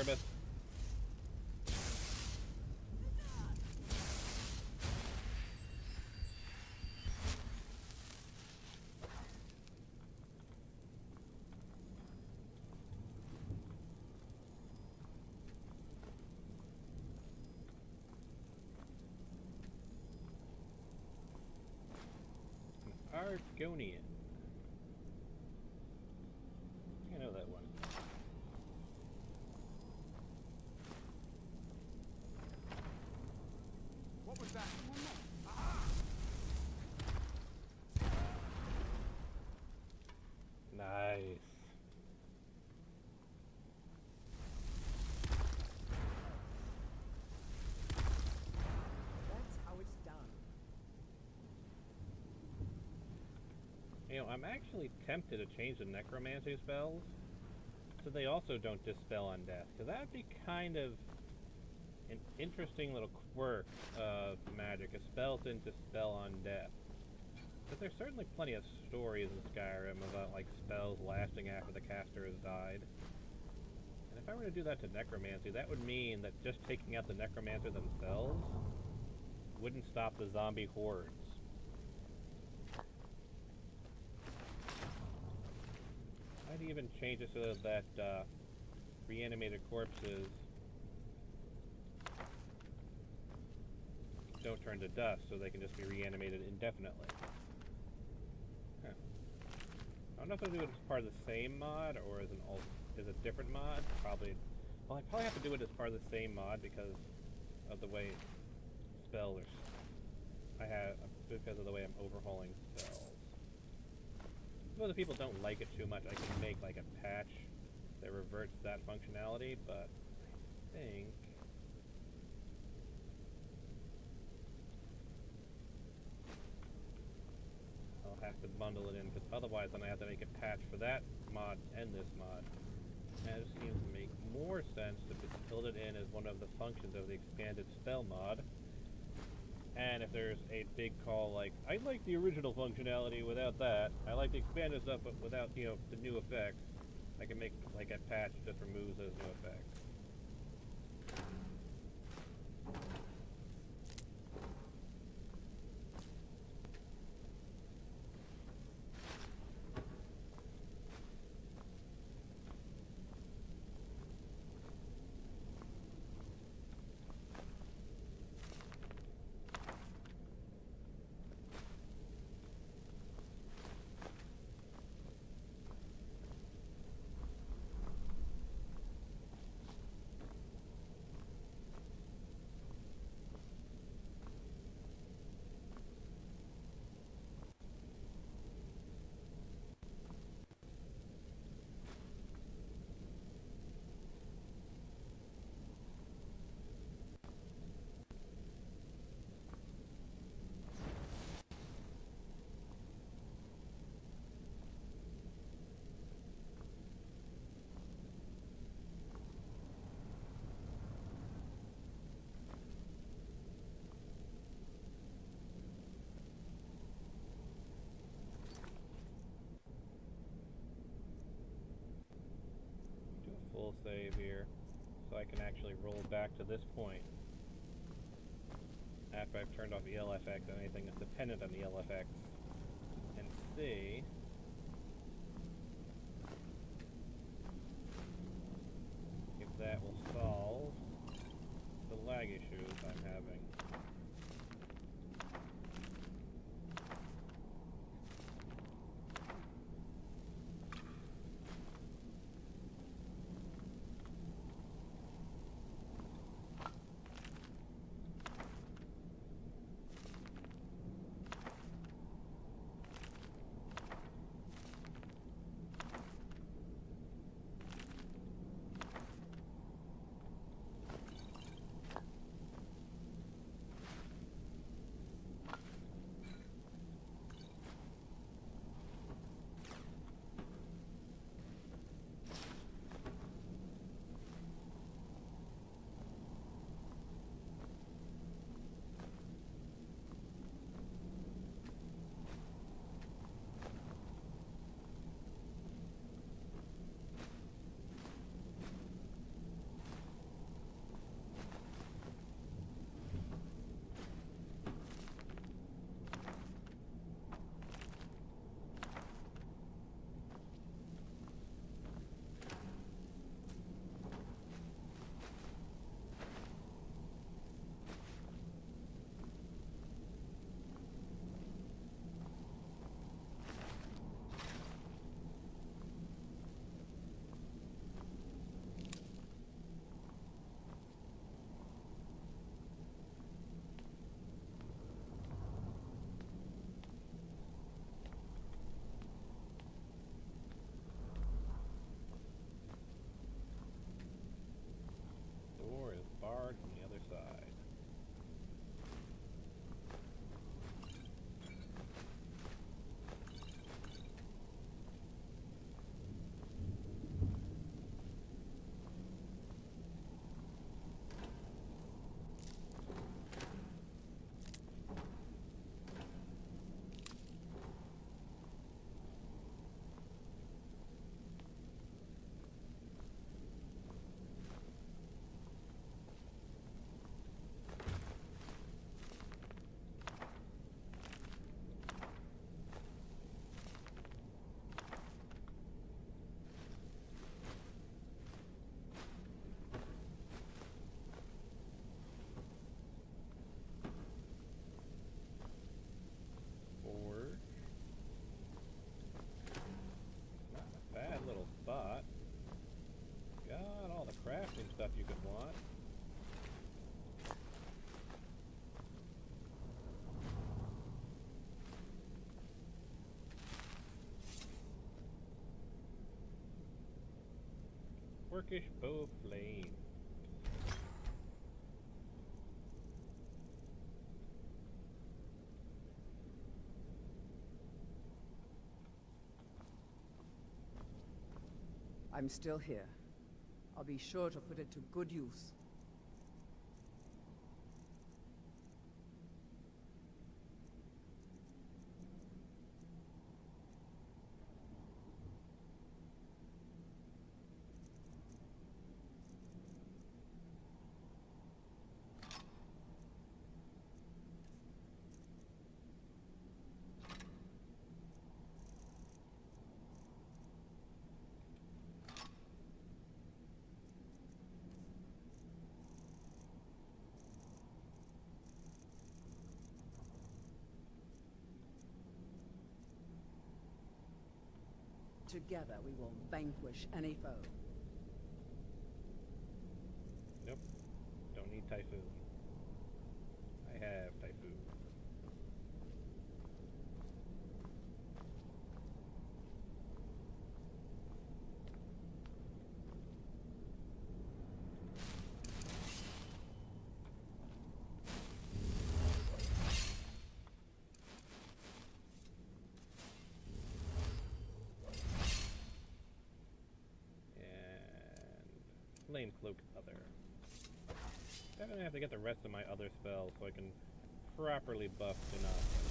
Erebus. Argonian. I know that one. What was that? Nice. That's how it's done. You know, I'm actually tempted to change the necromancy spells so they also don't dispel undeath, because that would be kind of an interesting little quirk of magic. A spell didn't dispel undeath. But there's certainly plenty of stories in Skyrim about, like, spells lasting after the caster has died. And if I were to do that to necromancy, that would mean that just taking out the necromancer themselves wouldn't stop the zombie hordes. I'd even change it so that reanimated corpses don't turn to dust, so they can just be reanimated indefinitely. Huh. I don't know if I'll do it as part of the same mod or as as a different mod. Probably. Well, I probably have to do it as part of the same mod because of the way spells are. Because of the way I'm overhauling spells. If other people don't like it too much, I can make like a patch that reverts that functionality, but I think I'll have to bundle it in, because otherwise then I have to make a patch for that mod and this mod. And it seems to make more sense to just build it in as one of the functions of the expanded spell mod. And if there's a big call like, I like the original functionality without that, I like the expanded stuff but without, you know, the new effects, I can make like a patch that just removes those new effects. Do a full save here, so I can actually roll back to this point after I've turned off the LFX and anything that's dependent on the LFX, and see if that will solve the lag issues I'm having. Orcish bow flame. I'm still here. I'll be sure to put it to good use. Together we will vanquish any foe. Nope. Don't need Typhoon. I have Typhoon. Flame Cloak Other. I'm gonna have to get the rest of my other spells so I can properly buff enough.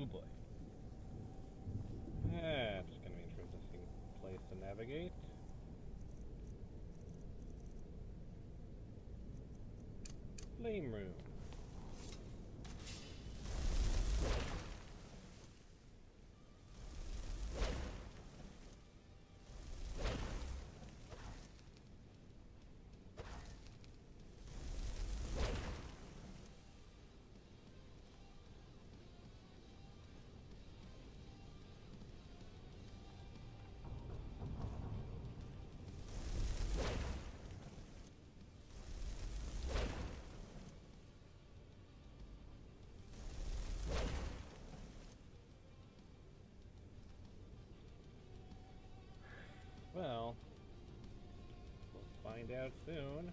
Oh boy. That's gonna be an interesting place to navigate. Flame Room. Well, we'll find out soon.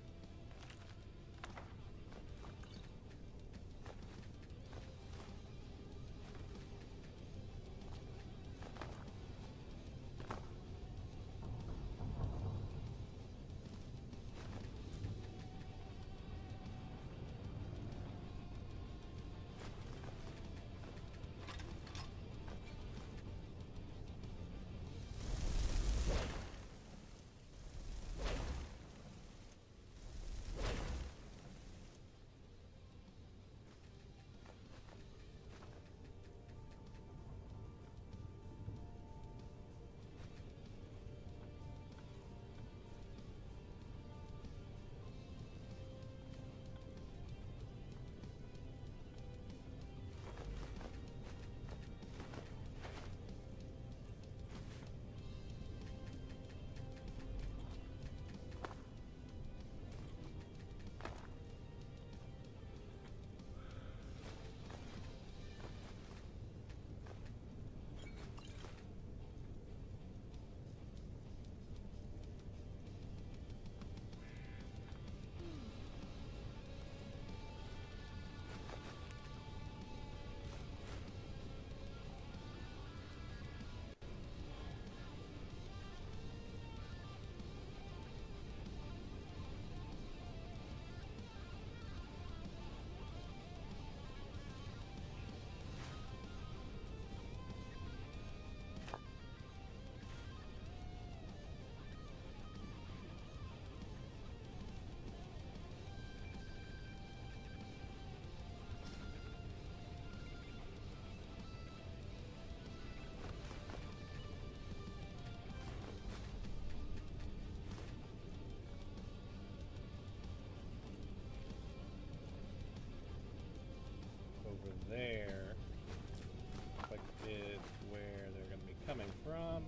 from.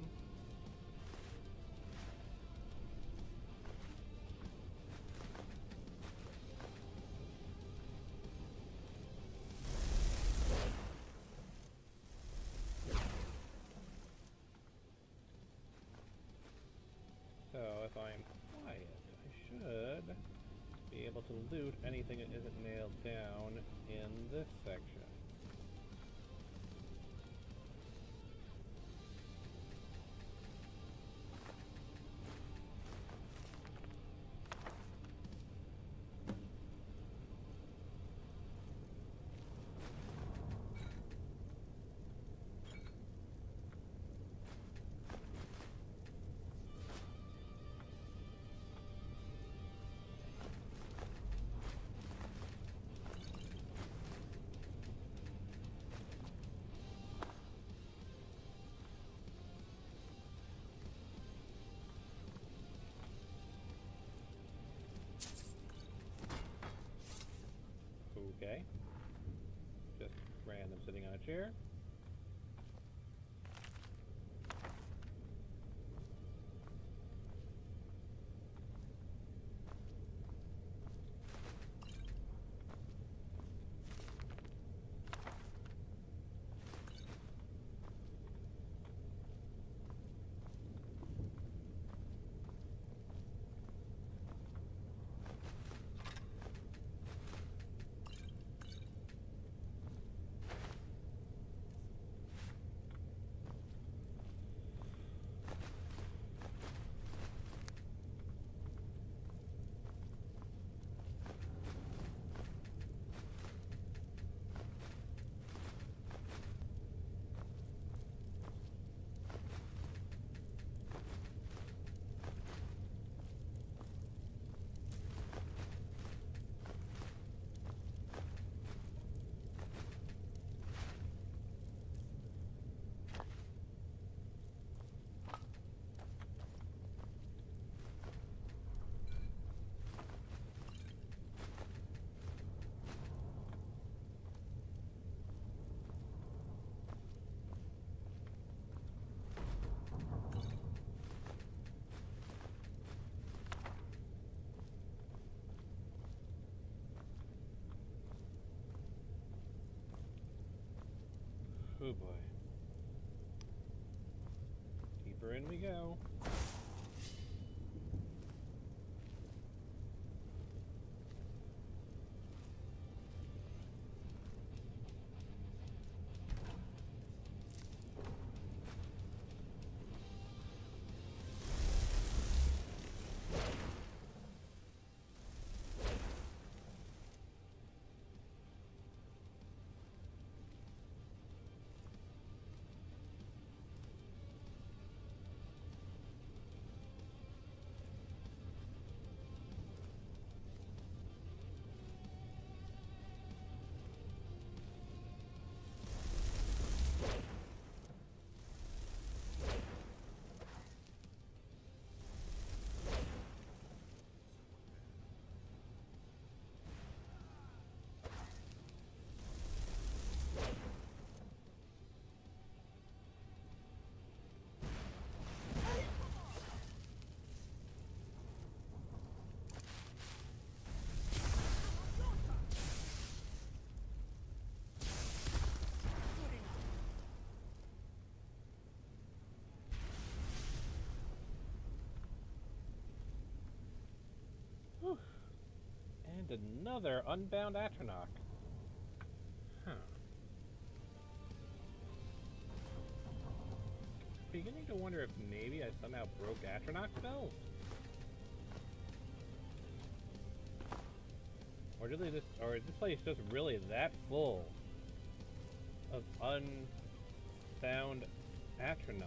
So if I'm quiet, I should be able to loot anything that isn't nailed down in this section. Okay. Just random sitting on a chair. Oh boy. Deeper in we go. Whew. And another unbound Atronach. Huh. Beginning to wonder if maybe I somehow broke Atronach spells? Or is this place just really that full of unbound Atronach?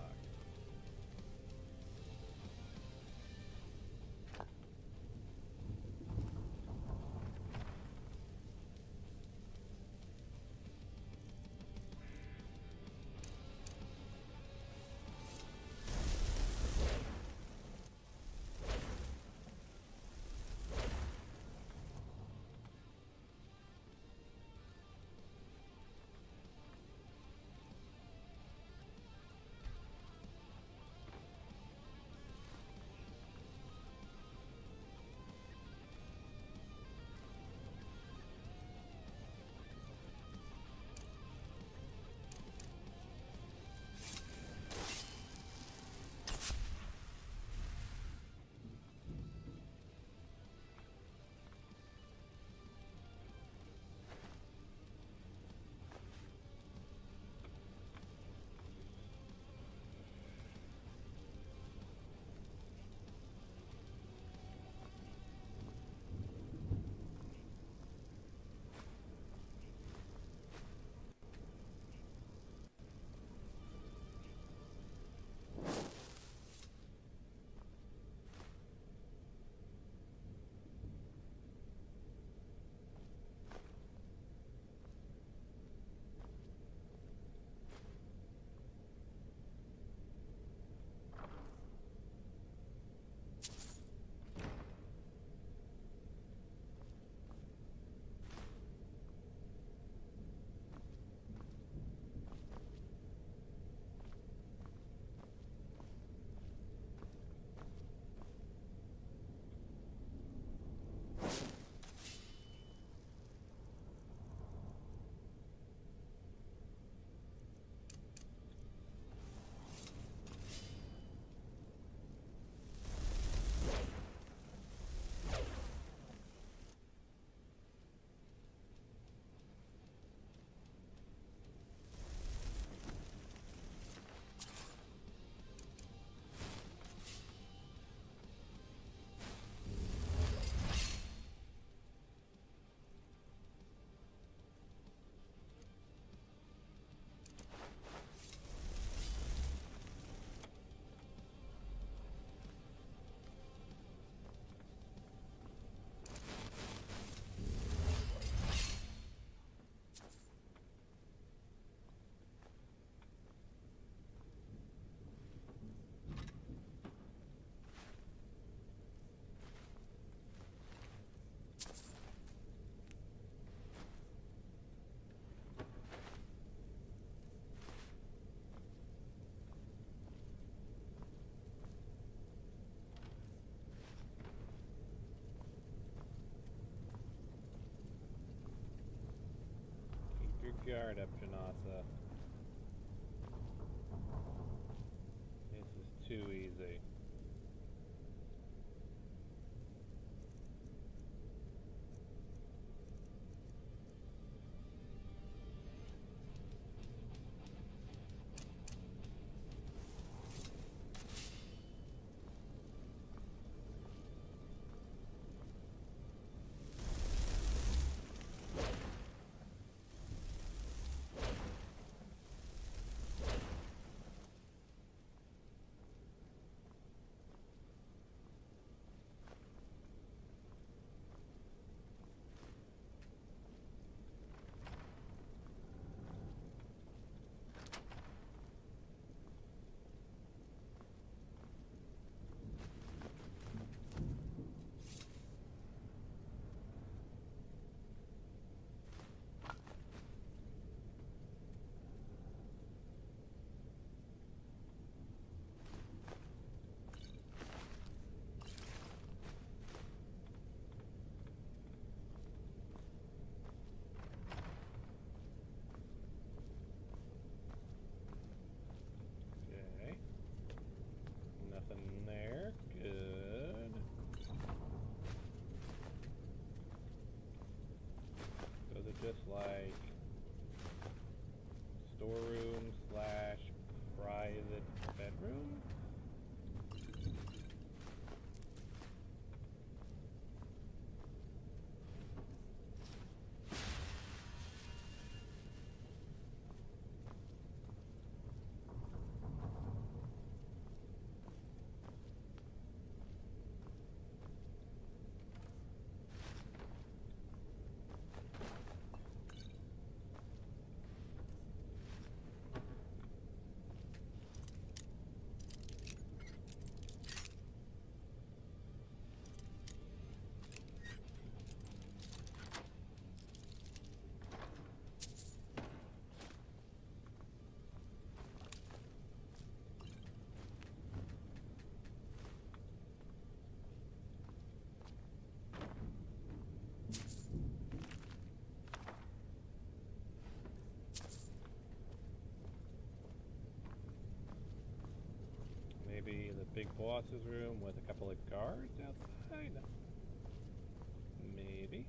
guard up, Janasa. This is too easy. Okay. Nothing there. Good. Those are just like storeroom slash private bedroom. Maybe the big boss's room with a couple of guards outside? Maybe.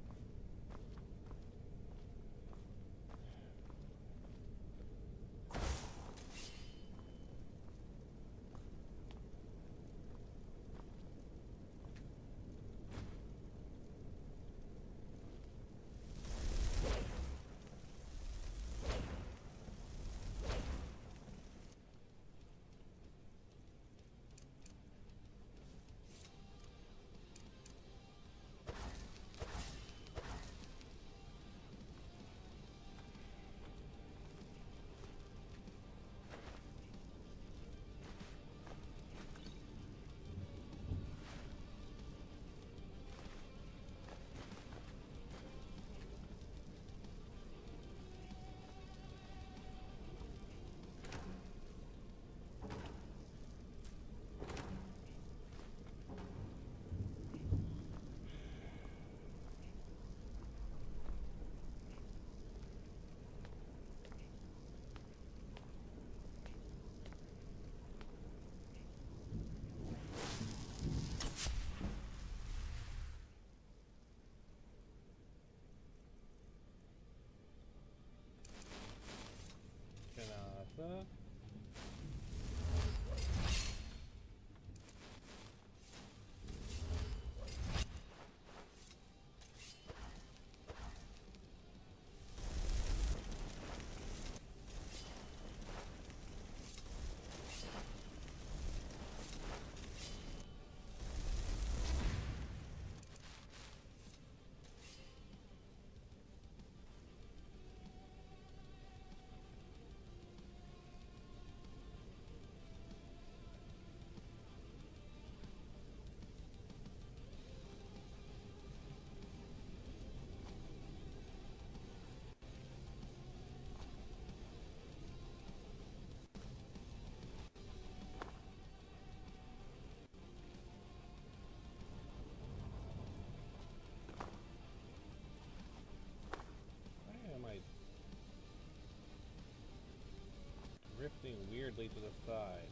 awkwardly to the side.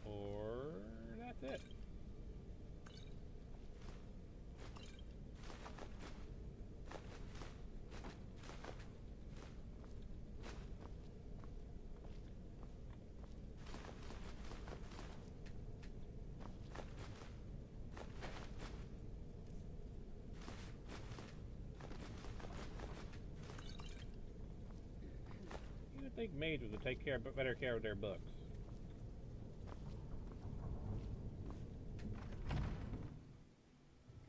Or that's it. You would think mages would take better care of their books.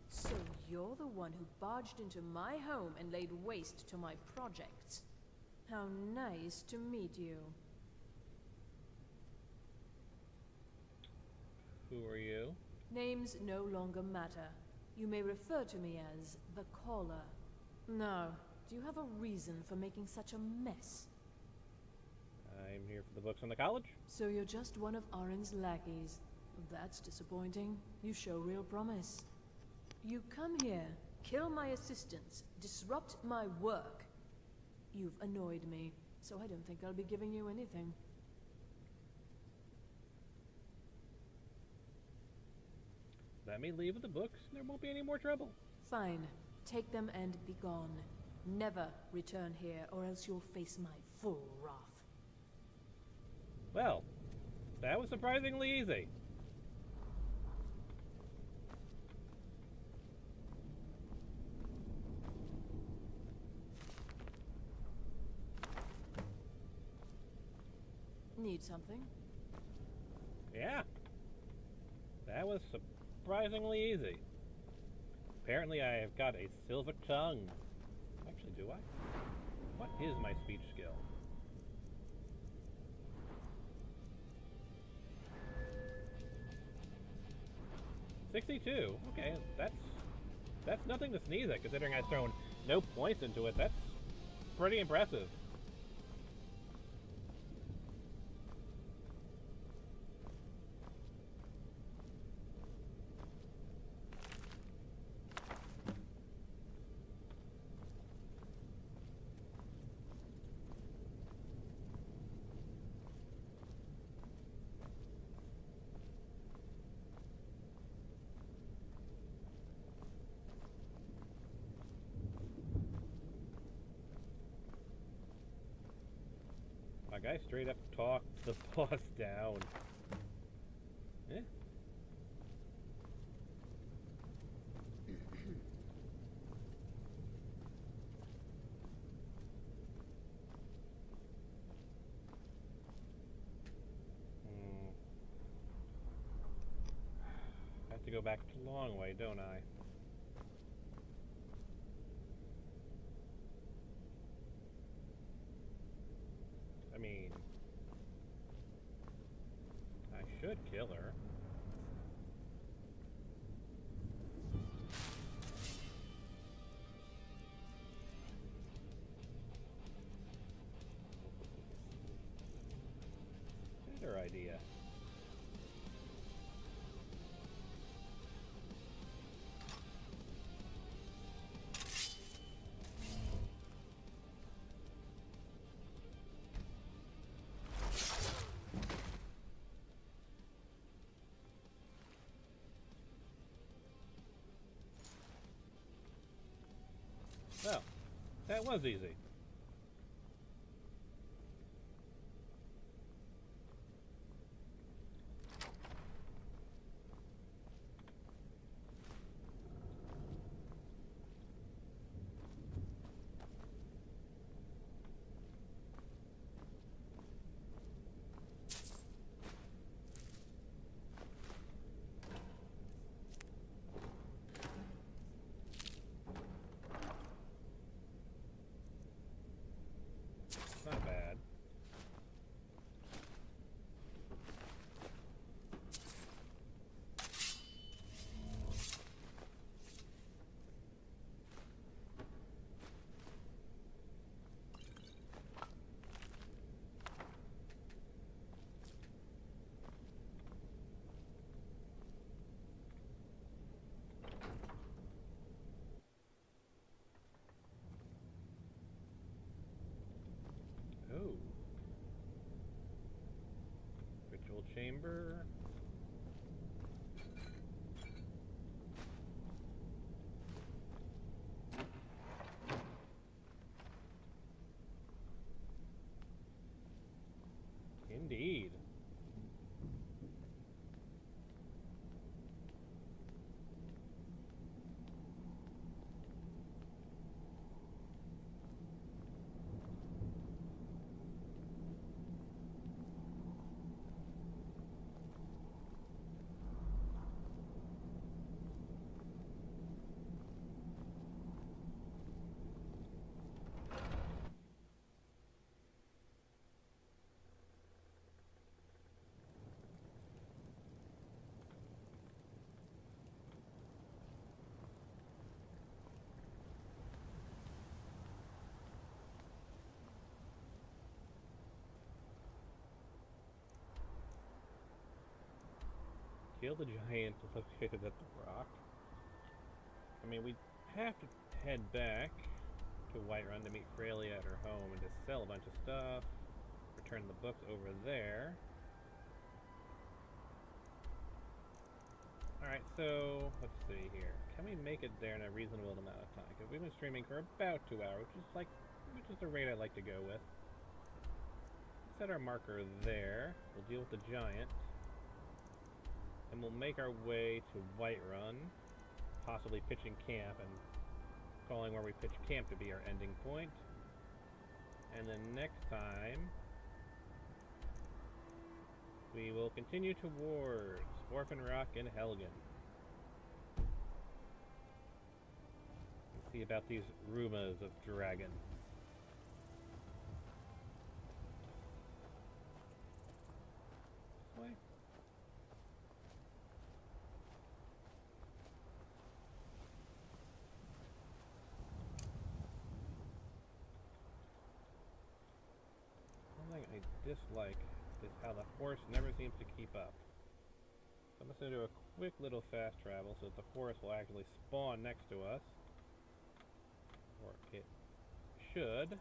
So you're the one who barged into my home and laid waste to my projects. How nice to meet you. Who are you? Names no longer matter. You may refer to me as the Caller. Now, do you have a reason for making such a mess? I'm here for the books on the college. So you're just one of Arin's lackeys. That's disappointing. You show real promise. You come here, kill my assistants, disrupt my work. You've annoyed me, so I don't think I'll be giving you anything. Let me leave with the books, and there won't be any more trouble. Fine. Take them and be gone. Never return here, or else you'll face my full wrath. Well, that was surprisingly easy. Need something? Yeah. That was surprisingly easy. Apparently I have got a silver tongue. Actually, do I? What is my speech skill? $62. Okay, that's nothing to sneeze at, considering I've thrown no points into it. That's pretty impressive. My guy straight up talked the boss down. Eh? Have to go back a long way, don't I? I mean, I should kill her. Better idea. Well, that was easy. chamber. Indeed. Kill the giant located at the rock. I mean, we have to head back to Whiterun to meet Freylia at her home and to sell a bunch of stuff. Return the books over there. Alright, so let's see here. Can we make it there in a reasonable amount of time? Because we've been streaming for about 2 hours, which is the rate I like to go with. Set our marker there. We'll deal with the giant. And we'll make our way to Whiterun, possibly pitching camp and calling where we pitch camp to be our ending point. And then next time, we will continue towards Orphan Rock and Helgen. And see about these rumors of dragons. This way? One thing I dislike is how the horse never seems to keep up. So I'm just going to do a quick little fast travel so that the horse will actually spawn next to us. Or it should.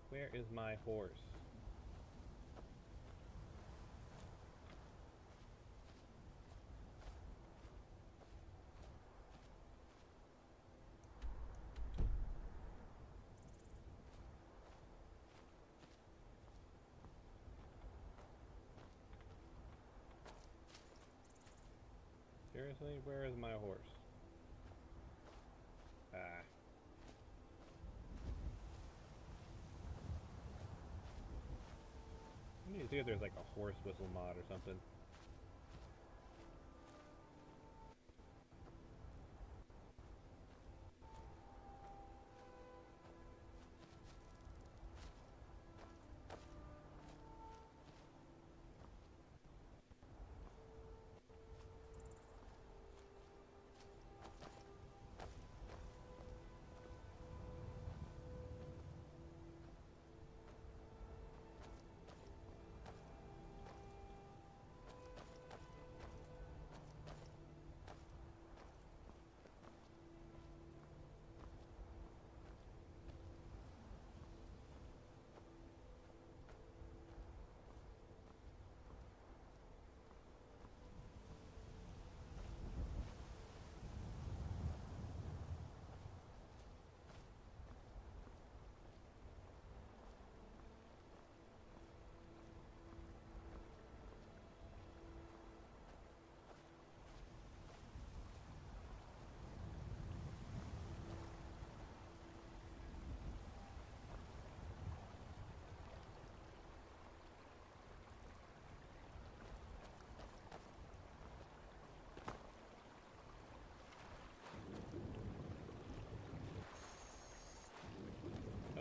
Where is my horse? Seriously, where is my horse? Ah. I need to see if there's like a horse whistle mod or something.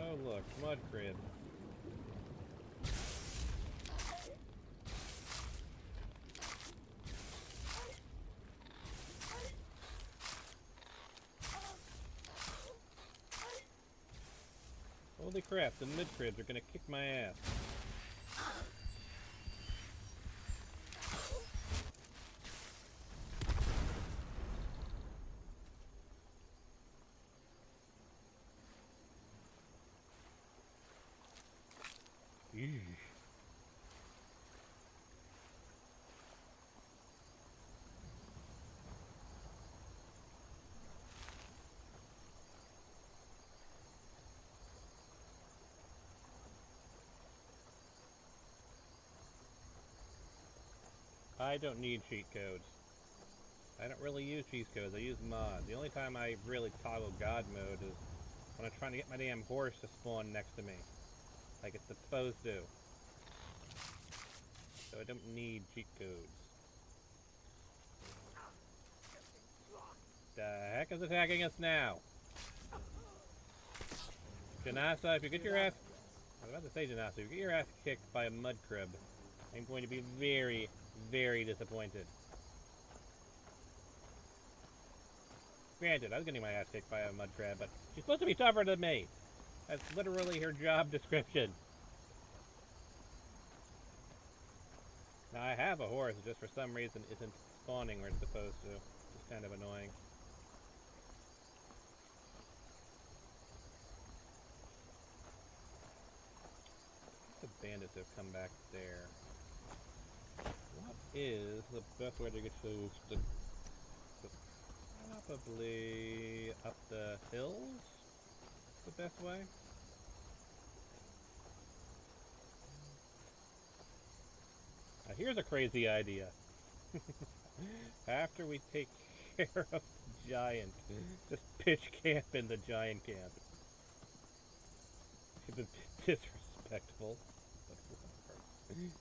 Oh look, mud crib. Holy crap, the mid cribs are gonna kick my ass. Eesh. I don't need cheat codes. I don't really use cheat codes, I use mods. The only time I really toggle God mode is when I'm trying to get my damn horse to spawn next to me. Like it's supposed to. So I don't need cheat codes. The heck is attacking us now? Janasa, if you get your ass... I was about to say Janasa, if you get your ass kicked by a mud crib, I'm going to be very, very disappointed. Granted, I was getting my ass kicked by a mud crab, but she's supposed to be tougher than me. That's literally her job description. Now I have a horse, it just for some reason isn't spawning where it's supposed to. It's kind of annoying. The bandits have come back there. What is the best way to get to the probably up the hills? The best way? Now here's a crazy idea. After we take care of the giant, just pitch camp in the giant camp. It's a bit disrespectful, but whatever.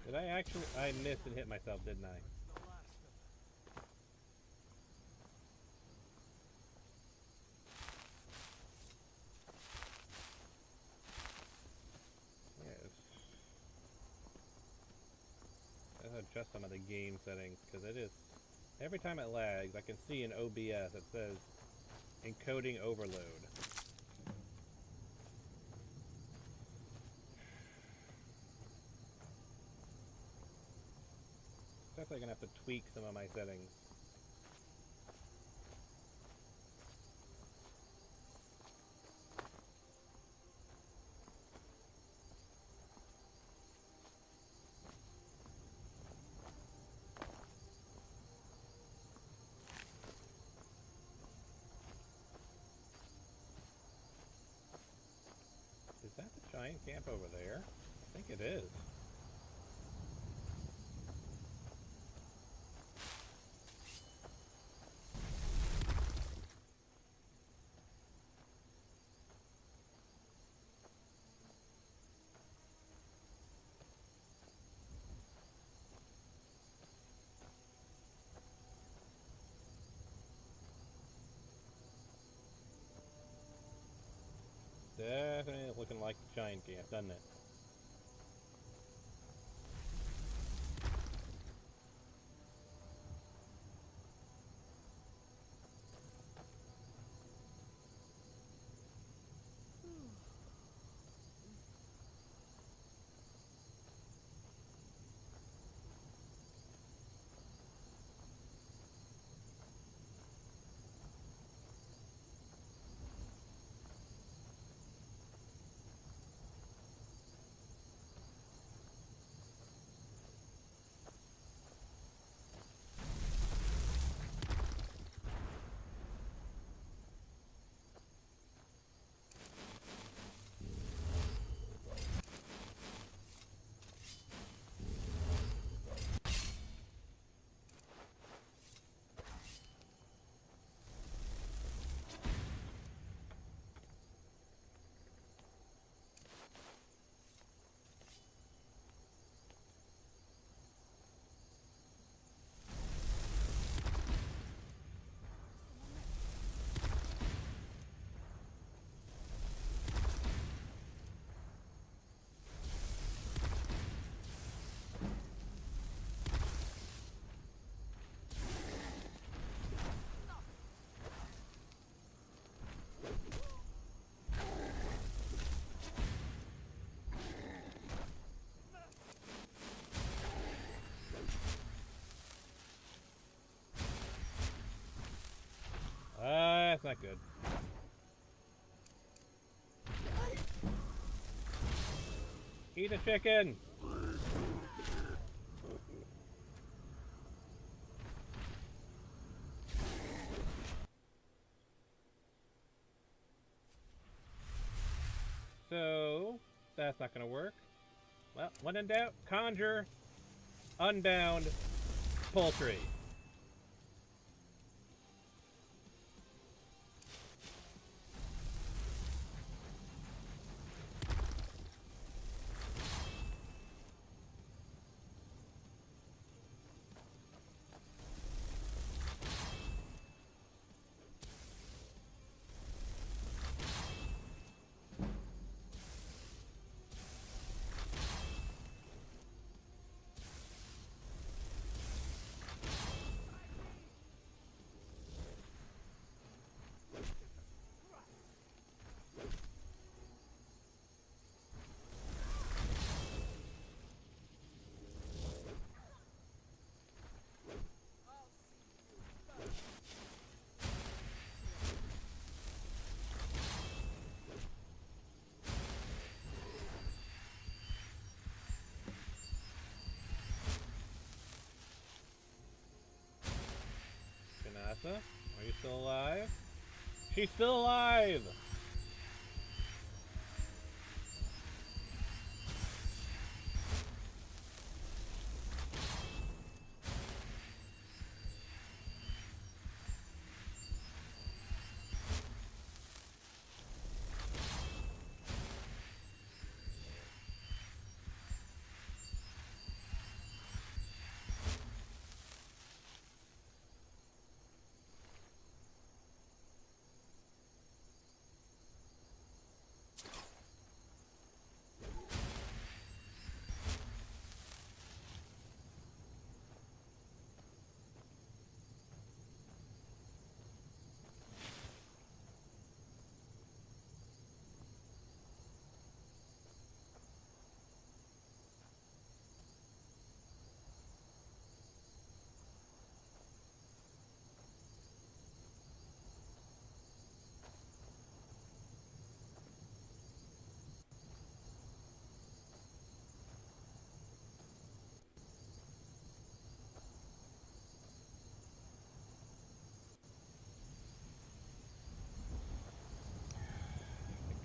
Did I actually... I missed and hit myself, didn't I? Yes. I'll adjust some of the game settings, because it is... Every time it lags, I can see in OBS it says encoding overload. Definitely gonna have to tweak some of my settings. Is that the giant camp over there? I think it is. Definitely looking like the giant camp, doesn't it? not good. Eat a chicken! So, that's not gonna work. Well, when in doubt, conjure unbound poultry. Janasa, are you still alive? She's still alive!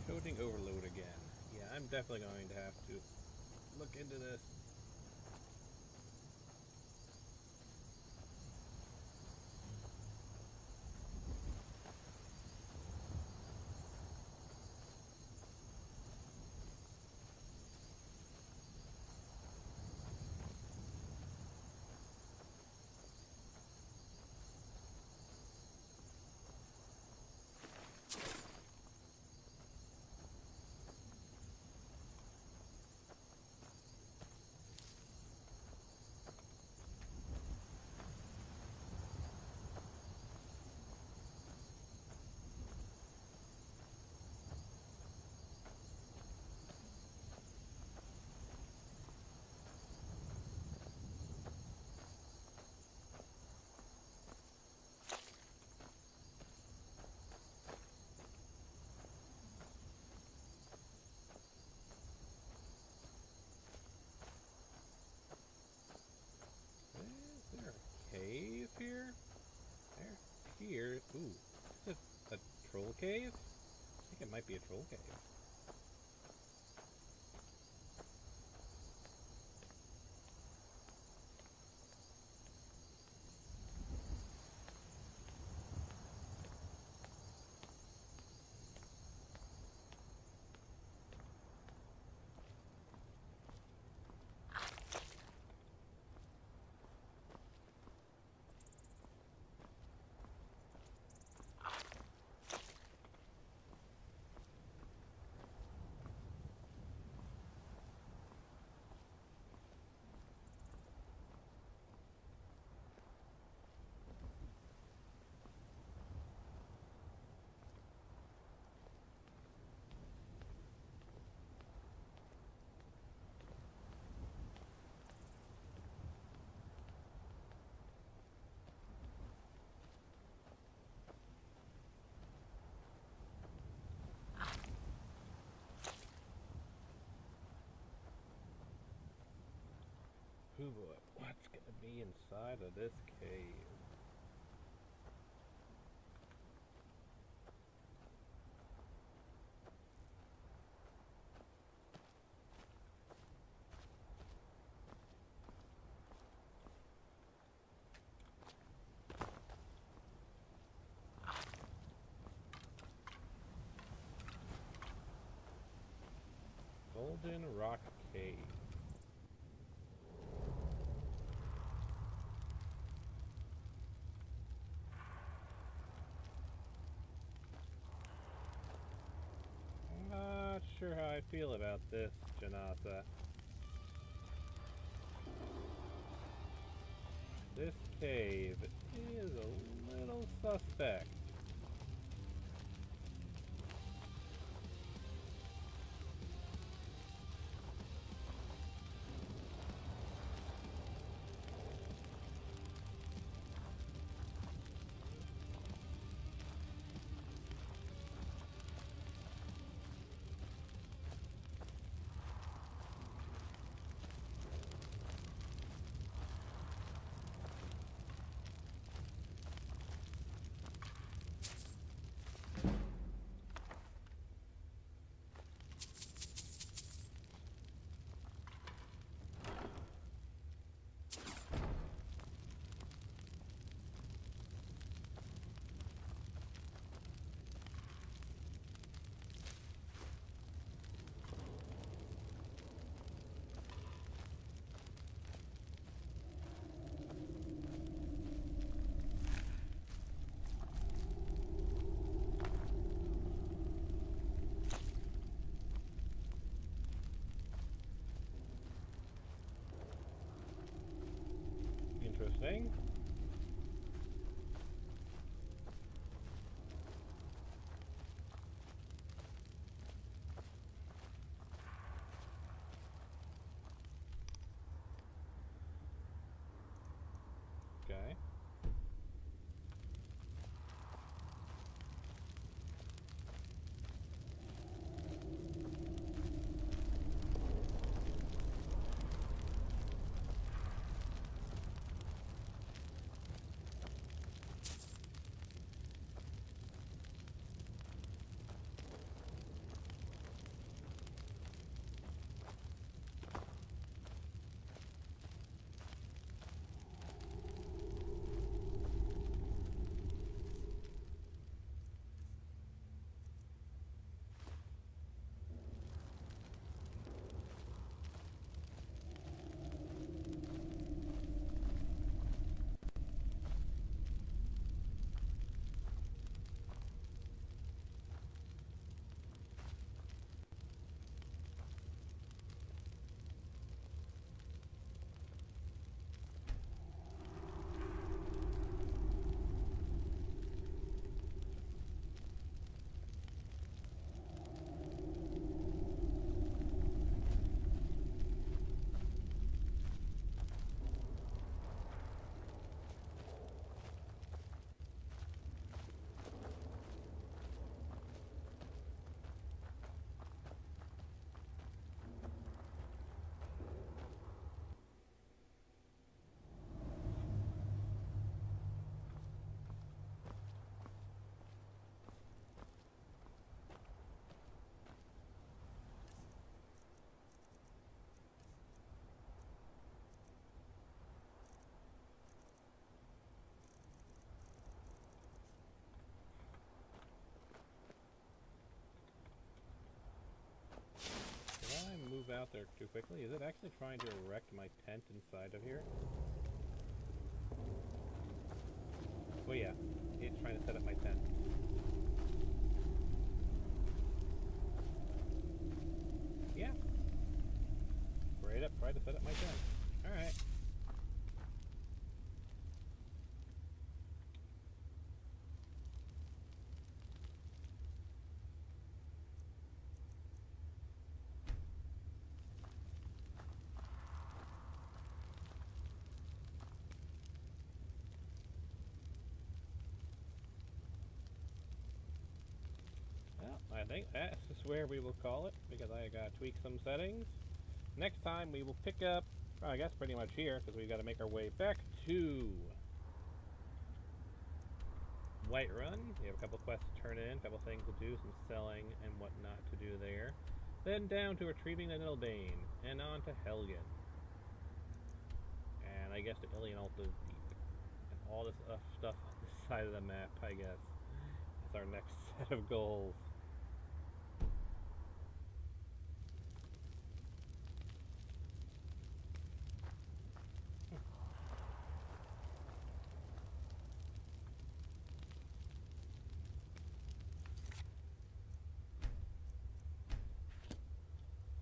Coding overload again. Yeah, I'm definitely going to have to look into this. boy, what's gonna be inside of this cave? Golden Rock Cave. Not sure how I feel about this, Janasa. This cave is a little suspect. Interesting. Okay. Move out there too quickly? Is it actually trying to erect my tent inside of here? Well, yeah, it's trying to set up my tent. Yeah. Straight up, try to set up my tent. Alright. I think that's where we will call it, because I gotta tweak some settings. Next time we will pick up Well, I guess pretty much here, because we've got to make our way back to Whiterun. We have a couple quests to turn in, a couple things to do, some selling and whatnot to do there. Then down to retrieving the Nilbane, and on to Helgen. And I guess to Ilion Alta's Deep. And all this stuff on this side of the map, I guess. That's our next set of goals.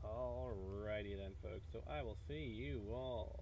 Alrighty then, folks. So I will see you all